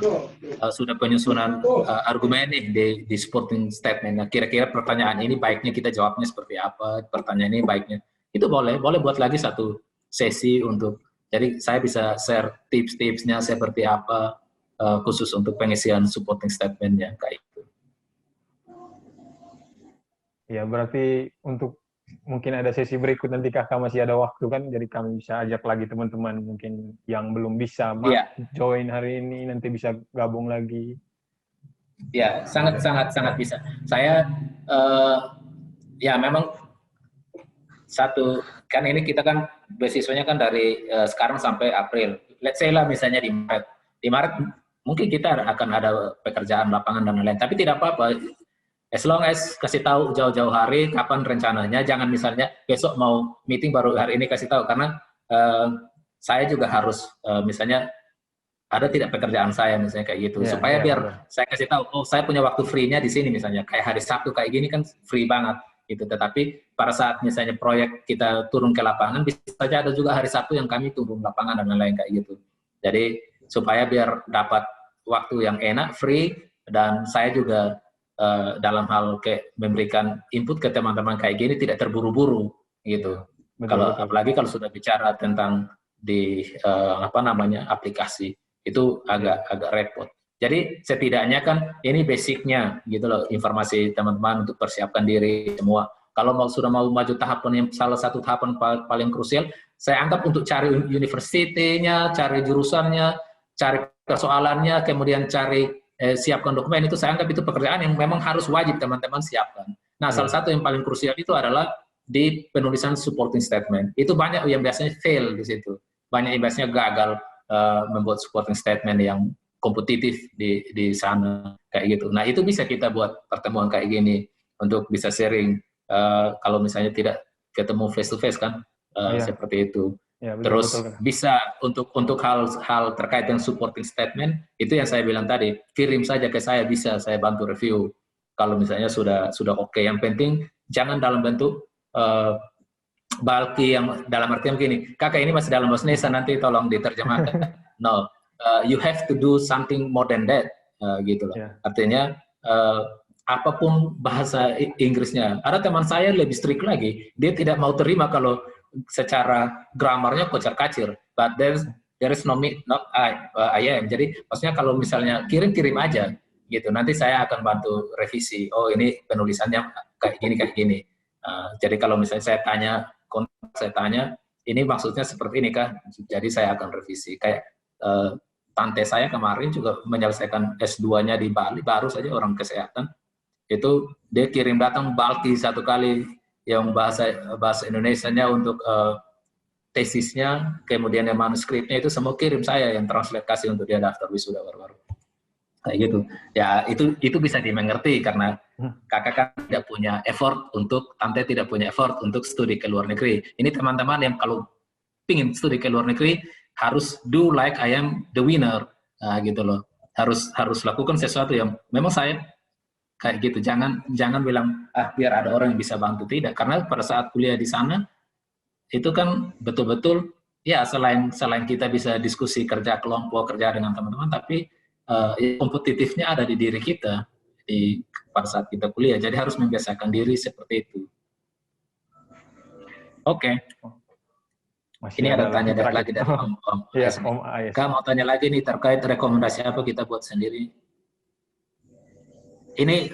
sudah penyusunan argumen nih di supporting statement. Nah, kira-kira pertanyaan ini baiknya kita jawabnya seperti apa, pertanyaan ini baiknya itu boleh buat lagi satu sesi untuk Jadi saya bisa share tips-tipsnya seperti apa khusus untuk pengisian supporting statement-nya kayak itu. Ya, berarti untuk mungkin ada sesi berikut nanti kakak masih ada waktu kan, jadi kami bisa ajak lagi teman-teman mungkin yang belum bisa Iya. join hari ini, nanti bisa gabung lagi. Ya, sangat bisa. Saya ya memang satu kan ini kita kan beasiswanya kan dari sekarang sampai April. Let's say lah misalnya di Maret. Di Maret mungkin kita akan ada pekerjaan lapangan dan lain-lain, tapi tidak apa-apa. As long as kasih tahu jauh-jauh hari kapan rencananya, jangan misalnya besok mau meeting baru hari ini kasih tahu, karena saya juga harus misalnya ada tidak pekerjaan saya misalnya kayak gitu, supaya biar saya kasih tahu, oh saya punya waktu free-nya di sini misalnya, kayak hari Sabtu kayak gini kan free banget gitu. Tetapi pada saat misalnya proyek kita turun ke lapangan, bisa saja ada juga hari Sabtu yang kami turun lapangan dan lain-lain kayak gitu. Jadi supaya biar dapat waktu yang enak, free, dan saya juga dalam hal kayak memberikan input ke teman-teman kayak gini tidak terburu-buru gitu. Betul. Apalagi kalau sudah bicara tentang di aplikasi itu agak repot. Jadi setidaknya kan ini basicnya gitu loh, informasi teman-teman untuk persiapkan diri semua. Kalau sudah mau maju tahapan yang salah satu tahapan paling krusial, saya anggap untuk cari university-nya, cari jurusannya, cari persoalannya, kemudian cari siapkan dokumen, itu saya anggap itu pekerjaan yang memang harus wajib teman-teman siapkan. Nah, salah satu yang paling krusial itu adalah di penulisan supporting statement. Itu banyak yang biasanya fail di situ. Banyak yang biasanya gagal membuat supporting statement yang kompetitif di sana kayak gitu. Nah, itu bisa kita buat pertemuan kayak gini untuk bisa sharing kalau misalnya tidak ketemu face to face kan seperti itu. Ya, betul, terus betul. Bisa untuk hal terkait dengan supporting statement itu yang saya bilang tadi, kirim saja ke saya, bisa saya bantu review kalau misalnya sudah oke. Yang penting jangan dalam bentuk bulky yang dalam artian begini, kakak ini masih dalam bahasa Indonesia nanti tolong diterjemahkan. No, you have to do something more than that gitu loh. Yeah. Artinya apapun bahasa Inggrisnya. Ada teman saya lebih strict lagi, dia tidak mau terima kalau secara gramarnya kocar-kacir, but there is no me, not I am. Jadi maksudnya kalau misalnya kirim aja gitu, nanti saya akan bantu revisi. Oh ini penulisannya kayak gini. Jadi kalau misalnya saya tanya, ini maksudnya seperti ini kah? Jadi saya akan revisi. Kayak tante saya kemarin juga menyelesaikan S2-nya di Bali, baru saja orang kesehatan. Itu dia kirim datang bulky satu kali yang bahasa Indonesianya untuk tesisnya, kemudian yang manuskripnya itu semua kirim saya yang translate kasih untuk dia daftar wisuda baru-baru. Kayak gitu. Ya itu bisa dimengerti karena kakak kan tidak punya effort tante tidak punya effort untuk studi ke luar negeri. Ini teman-teman yang kalau pingin studi ke luar negeri harus do like I am the winner, gitu loh. Harus lakukan sesuatu yang memang saya kayak gitu, jangan bilang biar ada orang yang bisa bantu, tidak, karena pada saat kuliah di sana itu kan betul-betul ya selain kita bisa diskusi kerja kelompok, kerja dengan teman-teman, tapi kompetitifnya ada di diri kita pada saat kita kuliah, jadi harus membiasakan diri seperti itu. Oke. Ini ada tanya lagi dari Om Yes. Kamu mau tanya lagi nih terkait rekomendasi apa kita buat sendiri? Ini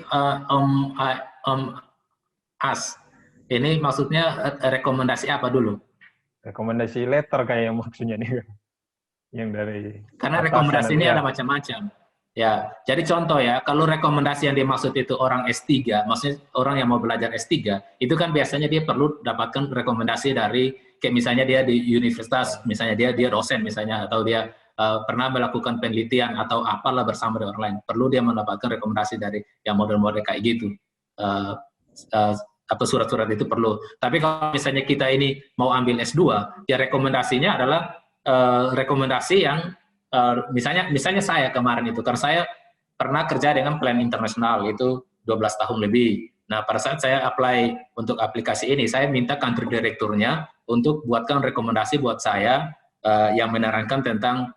Om As, ini maksudnya rekomendasi apa dulu? Rekomendasi letter kayak maksudnya nih, yang dari. Karena rekomendasi ini ada macam-macam. Ya, jadi contoh ya, kalau rekomendasi yang dimaksud itu orang S3, maksudnya orang yang mau belajar S3, itu kan biasanya dia perlu dapatkan rekomendasi dari, kayak misalnya dia di universitas, misalnya dia dosen misalnya, atau dia pernah melakukan penelitian atau apalah bersama dengan orang lain, perlu dia mendapatkan rekomendasi dari yang model-model kayak gitu. Atau surat-surat itu perlu. Tapi kalau misalnya kita ini mau ambil S2, ya rekomendasinya adalah rekomendasi yang misalnya saya kemarin itu, karena saya pernah kerja dengan plan internasional itu 12 tahun lebih. Nah, pada saat saya apply untuk aplikasi ini, saya minta country director-nya untuk buatkan rekomendasi buat saya yang menerangkan tentang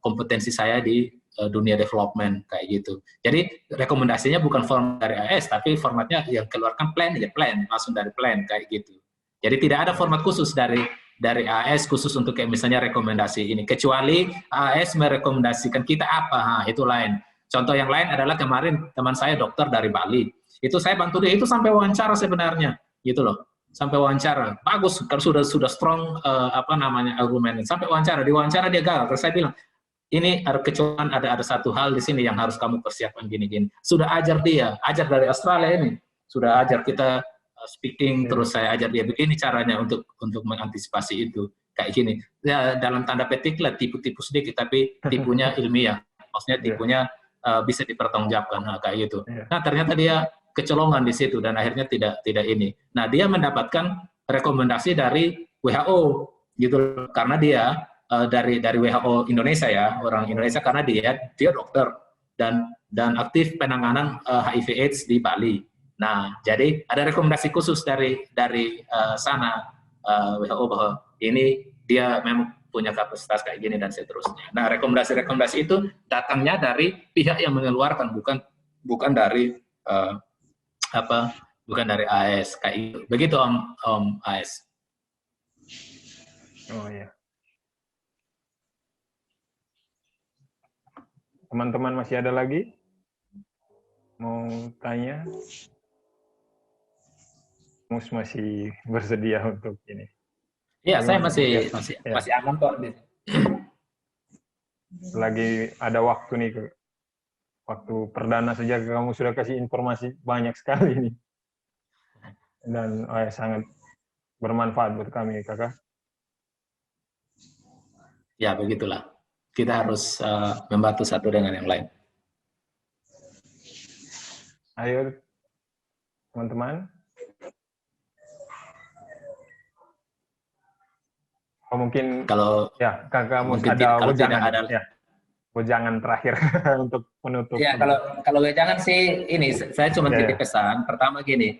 kompetensi saya di dunia development kayak gitu. Jadi rekomendasinya bukan form dari AS, tapi formatnya yang keluarkan plan, ya plan, langsung dari plan kayak gitu. Jadi tidak ada format khusus dari dari AS khusus untuk kayak misalnya rekomendasi ini. Kecuali AS merekomendasikan kita apa, nah, itu lain. Contoh yang lain adalah kemarin teman saya dokter dari Bali. Itu saya bantu dia, itu sampai wawancara sebenarnya, gitu loh. Sampai wawancara. Bagus, kalau sudah strong argumen. Sampai wawancara, diwawancara dia gagal. Terus saya bilang, ini kecuali ada satu hal di sini yang harus kamu persiapkan gini-gini. Sudah ajar dia, ajar dari Australia ini. Sudah ajar kita speaking, terus saya ajar dia begini caranya untuk mengantisipasi itu. Kayak gini. Ya, dalam tanda petik lah tipu-tipu sedikit, tapi tipunya ilmiah. Maksudnya tipunya bisa dipertanggungjawabkan, kayak gitu. Nah, ternyata dia kecolongan di situ dan akhirnya tidak ini. Nah, dia mendapatkan rekomendasi dari WHO gitu, karena dia dari WHO Indonesia ya, orang Indonesia, karena dia dokter dan aktif penanganan HIV/AIDS di Bali. Nah, jadi ada rekomendasi khusus dari sana WHO bahwa ini dia memang punya kapasitas kayak gini dan seterusnya. Nah, rekomendasi itu datangnya dari pihak yang mengeluarkan, bukan dari bukan dari AS kayak itu. Begitu Om AS. Oh ya. Teman-teman masih ada lagi? Mau tanya? Mus masih bersedia untuk ini. Iya, saya masih aman kok. Lagi ada waktu nih, waktu perdana saja kamu sudah kasih informasi banyak sekali nih. Dan sangat bermanfaat buat kami, Kakak. Ya, begitulah. Kita harus membantu satu dengan yang lain. Ayo, teman-teman. Mungkin kalau ya Kakak mungkin ada wejangan terakhir untuk menutup. Ya, kalau wejangan sih ini saya cuma titip pesan. Pertama gini,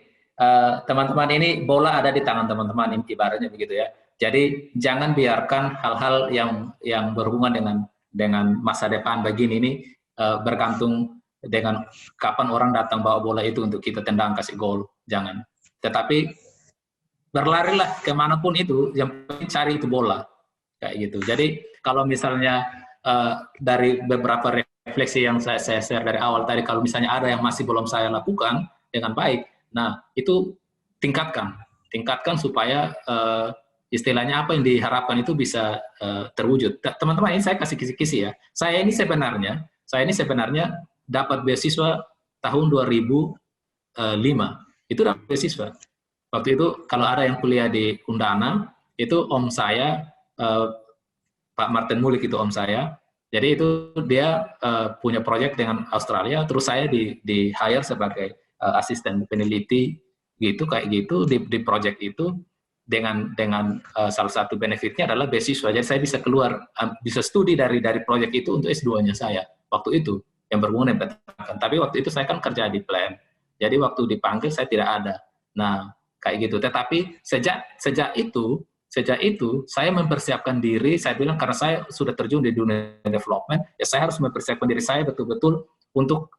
teman-teman ini bola ada di tangan teman-teman, ibaratnya begitu ya. Jadi jangan biarkan hal-hal yang berhubungan dengan masa depan begini ini bergantung dengan kapan orang datang bawa bola itu untuk kita tendang kasih gol. Jangan. Tetapi berlarilah kemanapun itu, yang penting cari itu bola kayak gitu. Jadi kalau misalnya dari beberapa refleksi yang saya share dari awal tadi, kalau misalnya ada yang masih belum saya lakukan dengan baik, nah itu tingkatkan supaya istilahnya apa yang diharapkan itu bisa terwujud. Teman-teman, ini saya kasih kisi-kisi ya. Saya ini sebenarnya dapat beasiswa tahun 2005. Itu dapat beasiswa. Waktu itu kalau ada yang kuliah di Undana, itu om saya, Pak Martin Mulik itu om saya. Jadi itu dia punya proyek dengan Australia, terus saya di hire sebagai asisten peneliti gitu, kayak gitu di proyek itu. Dengan salah satu benefitnya adalah beasiswa. Jadi saya bisa keluar, bisa studi dari proyek itu untuk S2-nya saya waktu itu yang berhubungan dengan peternakan. Tapi waktu itu saya kan kerja di plant. Jadi waktu dipanggil saya tidak ada. Nah, kayak gitu. Tetapi sejak itu saya mempersiapkan diri. Saya bilang karena saya sudah terjun di dunia development, ya saya harus mempersiapkan diri saya betul-betul untuk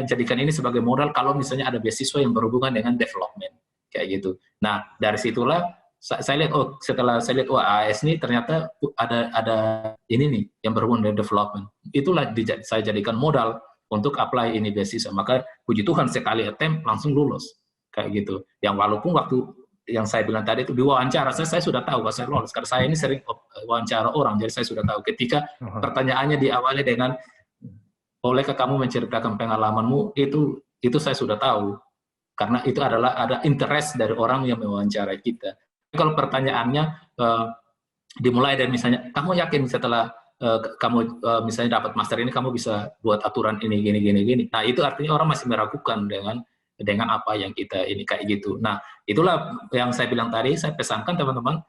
jadikan ini sebagai modal kalau misalnya ada beasiswa yang berhubungan dengan development. Kayak gitu. Nah, dari situlah saya lihat, setelah saya lihat, AS ini ternyata ada ini nih yang berhubungan dengan development. Itulah saya jadikan modal untuk apply ini beasiswa. Maka puji Tuhan sekali attempt langsung lulus. Kayak gitu. Yang walaupun waktu yang saya bilang tadi itu diwawancara, saya sudah tahu bahwa saya lolos. Karena saya ini sering wawancara orang, jadi saya sudah tahu. Ketika pertanyaannya diawali dengan, bolehkah kamu menceritakan pengalamanmu, itu saya sudah tahu. Karena itu adalah ada interest dari orang yang mewawancarai kita. Kalau pertanyaannya dimulai dari misalnya, kamu yakin setelah kamu misalnya dapat master ini, kamu bisa buat aturan ini, gini. Nah, itu artinya orang masih meragukan dengan apa yang kita ini kayak gitu. Nah, itulah yang saya bilang tadi, saya pesankan teman-teman,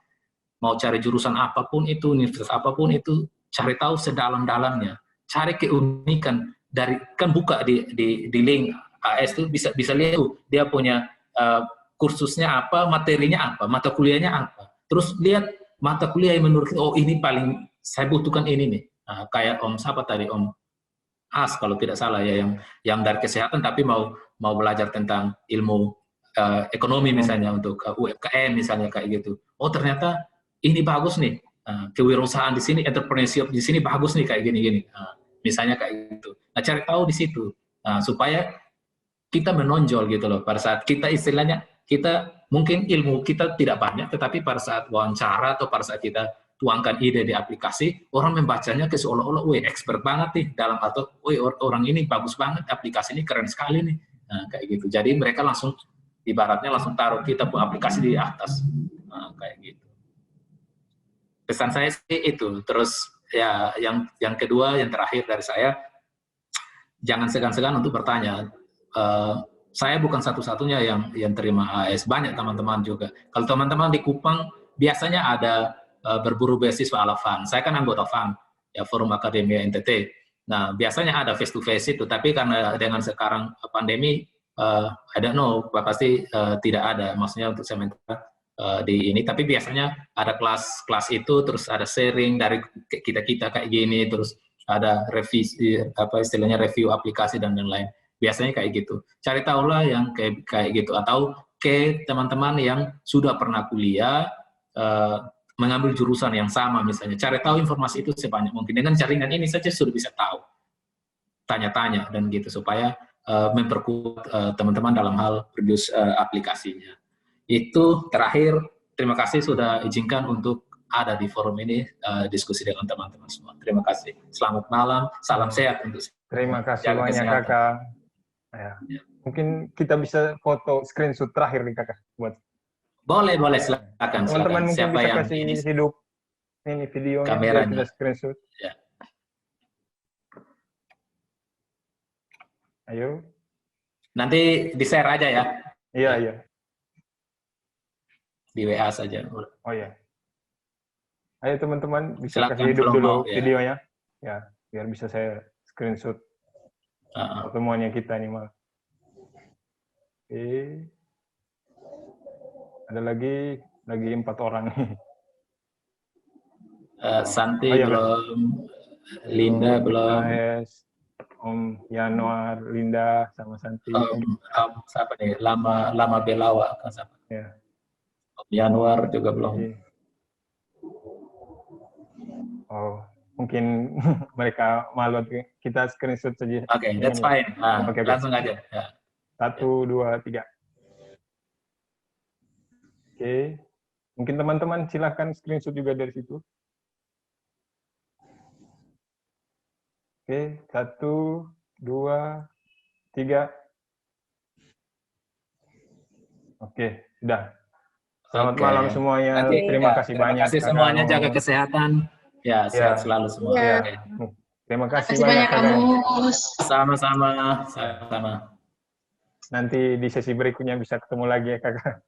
mau cari jurusan apapun itu, universitas apapun itu, cari tahu sedalam-dalamnya. Cari keunikan dari, kan buka di link AS itu bisa lihat tuh dia punya kursusnya apa, materinya apa, mata kuliahnya apa. Terus lihat mata kuliah yang menurut ini paling saya butuhkan ini nih. Nah, kayak Om siapa tadi, Om As kalau tidak salah ya, yang dari kesehatan tapi mau belajar tentang ilmu ekonomi misalnya untuk UMKM misalnya kayak gitu. Oh ternyata ini bagus nih, kewirausahaan di sini, entrepreneurship di sini bagus nih kayak gini-gini. Misalnya kayak gitu. Nah, cari tahu di situ. Supaya kita menonjol gitu loh. Pada saat kita istilahnya, kita mungkin ilmu kita tidak banyak, tetapi pada saat wawancara atau pada saat kita tuangkan ide di aplikasi, orang membacanya ke seolah-olah, wih expert banget nih dalam, atau wih orang ini bagus banget, aplikasi ini keren sekali nih. Nah, kayak gitu. Jadi mereka langsung, ibaratnya langsung taruh kita pun aplikasi di atas. Kayak gitu. Pesan saya sih itu. Terus ya yang kedua, yang terakhir dari saya, jangan segan-segan untuk bertanya. Saya bukan satu-satunya yang terima AS, banyak teman-teman juga. Kalau teman-teman di Kupang biasanya ada berburu beasiswa ala FAN. Saya kan anggota FAN, ya Forum Akademia NTT. Nah, biasanya ada face to face itu, tapi karena dengan sekarang pandemi, I don't know, pasti tidak ada. Maksudnya untuk sementara di ini, tapi biasanya ada kelas itu, terus ada sharing dari kita kayak gini, terus ada revisi, apa istilahnya, review aplikasi dan lain-lain. Biasanya kayak gitu. Cari tahulah yang kayak gitu, atau ke teman-teman yang sudah pernah kuliah, mengambil jurusan yang sama misalnya. Cari tahu informasi itu sebanyak mungkin. Dengan jaringan ini saja sudah bisa tahu. Tanya-tanya dan gitu, supaya memperkuat teman-teman dalam hal produce aplikasinya. Itu terakhir, terima kasih sudah izinkan untuk ada di forum ini, diskusi dengan teman-teman semua. Terima kasih. Selamat malam, salam sehat untuk semua. Terima kasih banyak Kakak. Ya. Mungkin kita bisa foto screenshot terakhir nih Kakak buat. Boleh silakan. Teman-teman mungkin siapa bisa yang kasih ini hidup ini videonya, kameranya kita screenshot. Ya. Ayo. Nanti di-share aja ya. Iya. Di WA saja. Oh ya. Ayo teman-teman bisa Silakan, kasih hidup dulu ya. videonya. Ya, biar bisa saya screenshot pertemuannya kita nih, Mal. Oke. Ada lagi 4 orang nih. Santi belum, Linda belum. Om Yanuar, Linda, sama Santi. Siapa nih? Lama Belawa kan siapa? Ya. Om Yanuar juga belum. Oh, mungkin mereka malu, kita screenshot saja. Oke, that's fine. Oke. Langsung aja. Ya. 1, 2, 3. Oke. Mungkin teman-teman silahkan screenshot juga dari situ. Oke, 1, 2, 3. Oke, sudah. Selamat malam semuanya. Terima kasih banyak. Terima kasih semuanya, jaga kesehatan. Ya, sehat selalu semua. Ya. Terima kasih banyak, Kamus. Sama-sama. Nanti di sesi berikutnya bisa ketemu lagi ya, Kakak.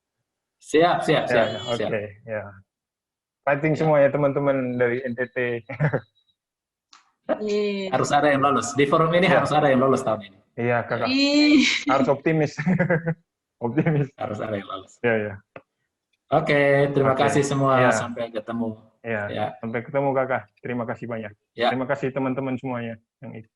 Siap. Oke, ya. Fighting semua ya teman-teman dari NTT. Harus ada yang lolos. Di forum ini harus ada yang lolos tahun ini. Iya, Kakak. Harus optimis. Optimis. Harus ada yang lolos. Iya. Oke, terima kasih semua. Ya. Sampai ketemu. Ya. Sampai ketemu Kakak. Terima kasih banyak. Ya. Terima kasih teman-teman semuanya yang ikut.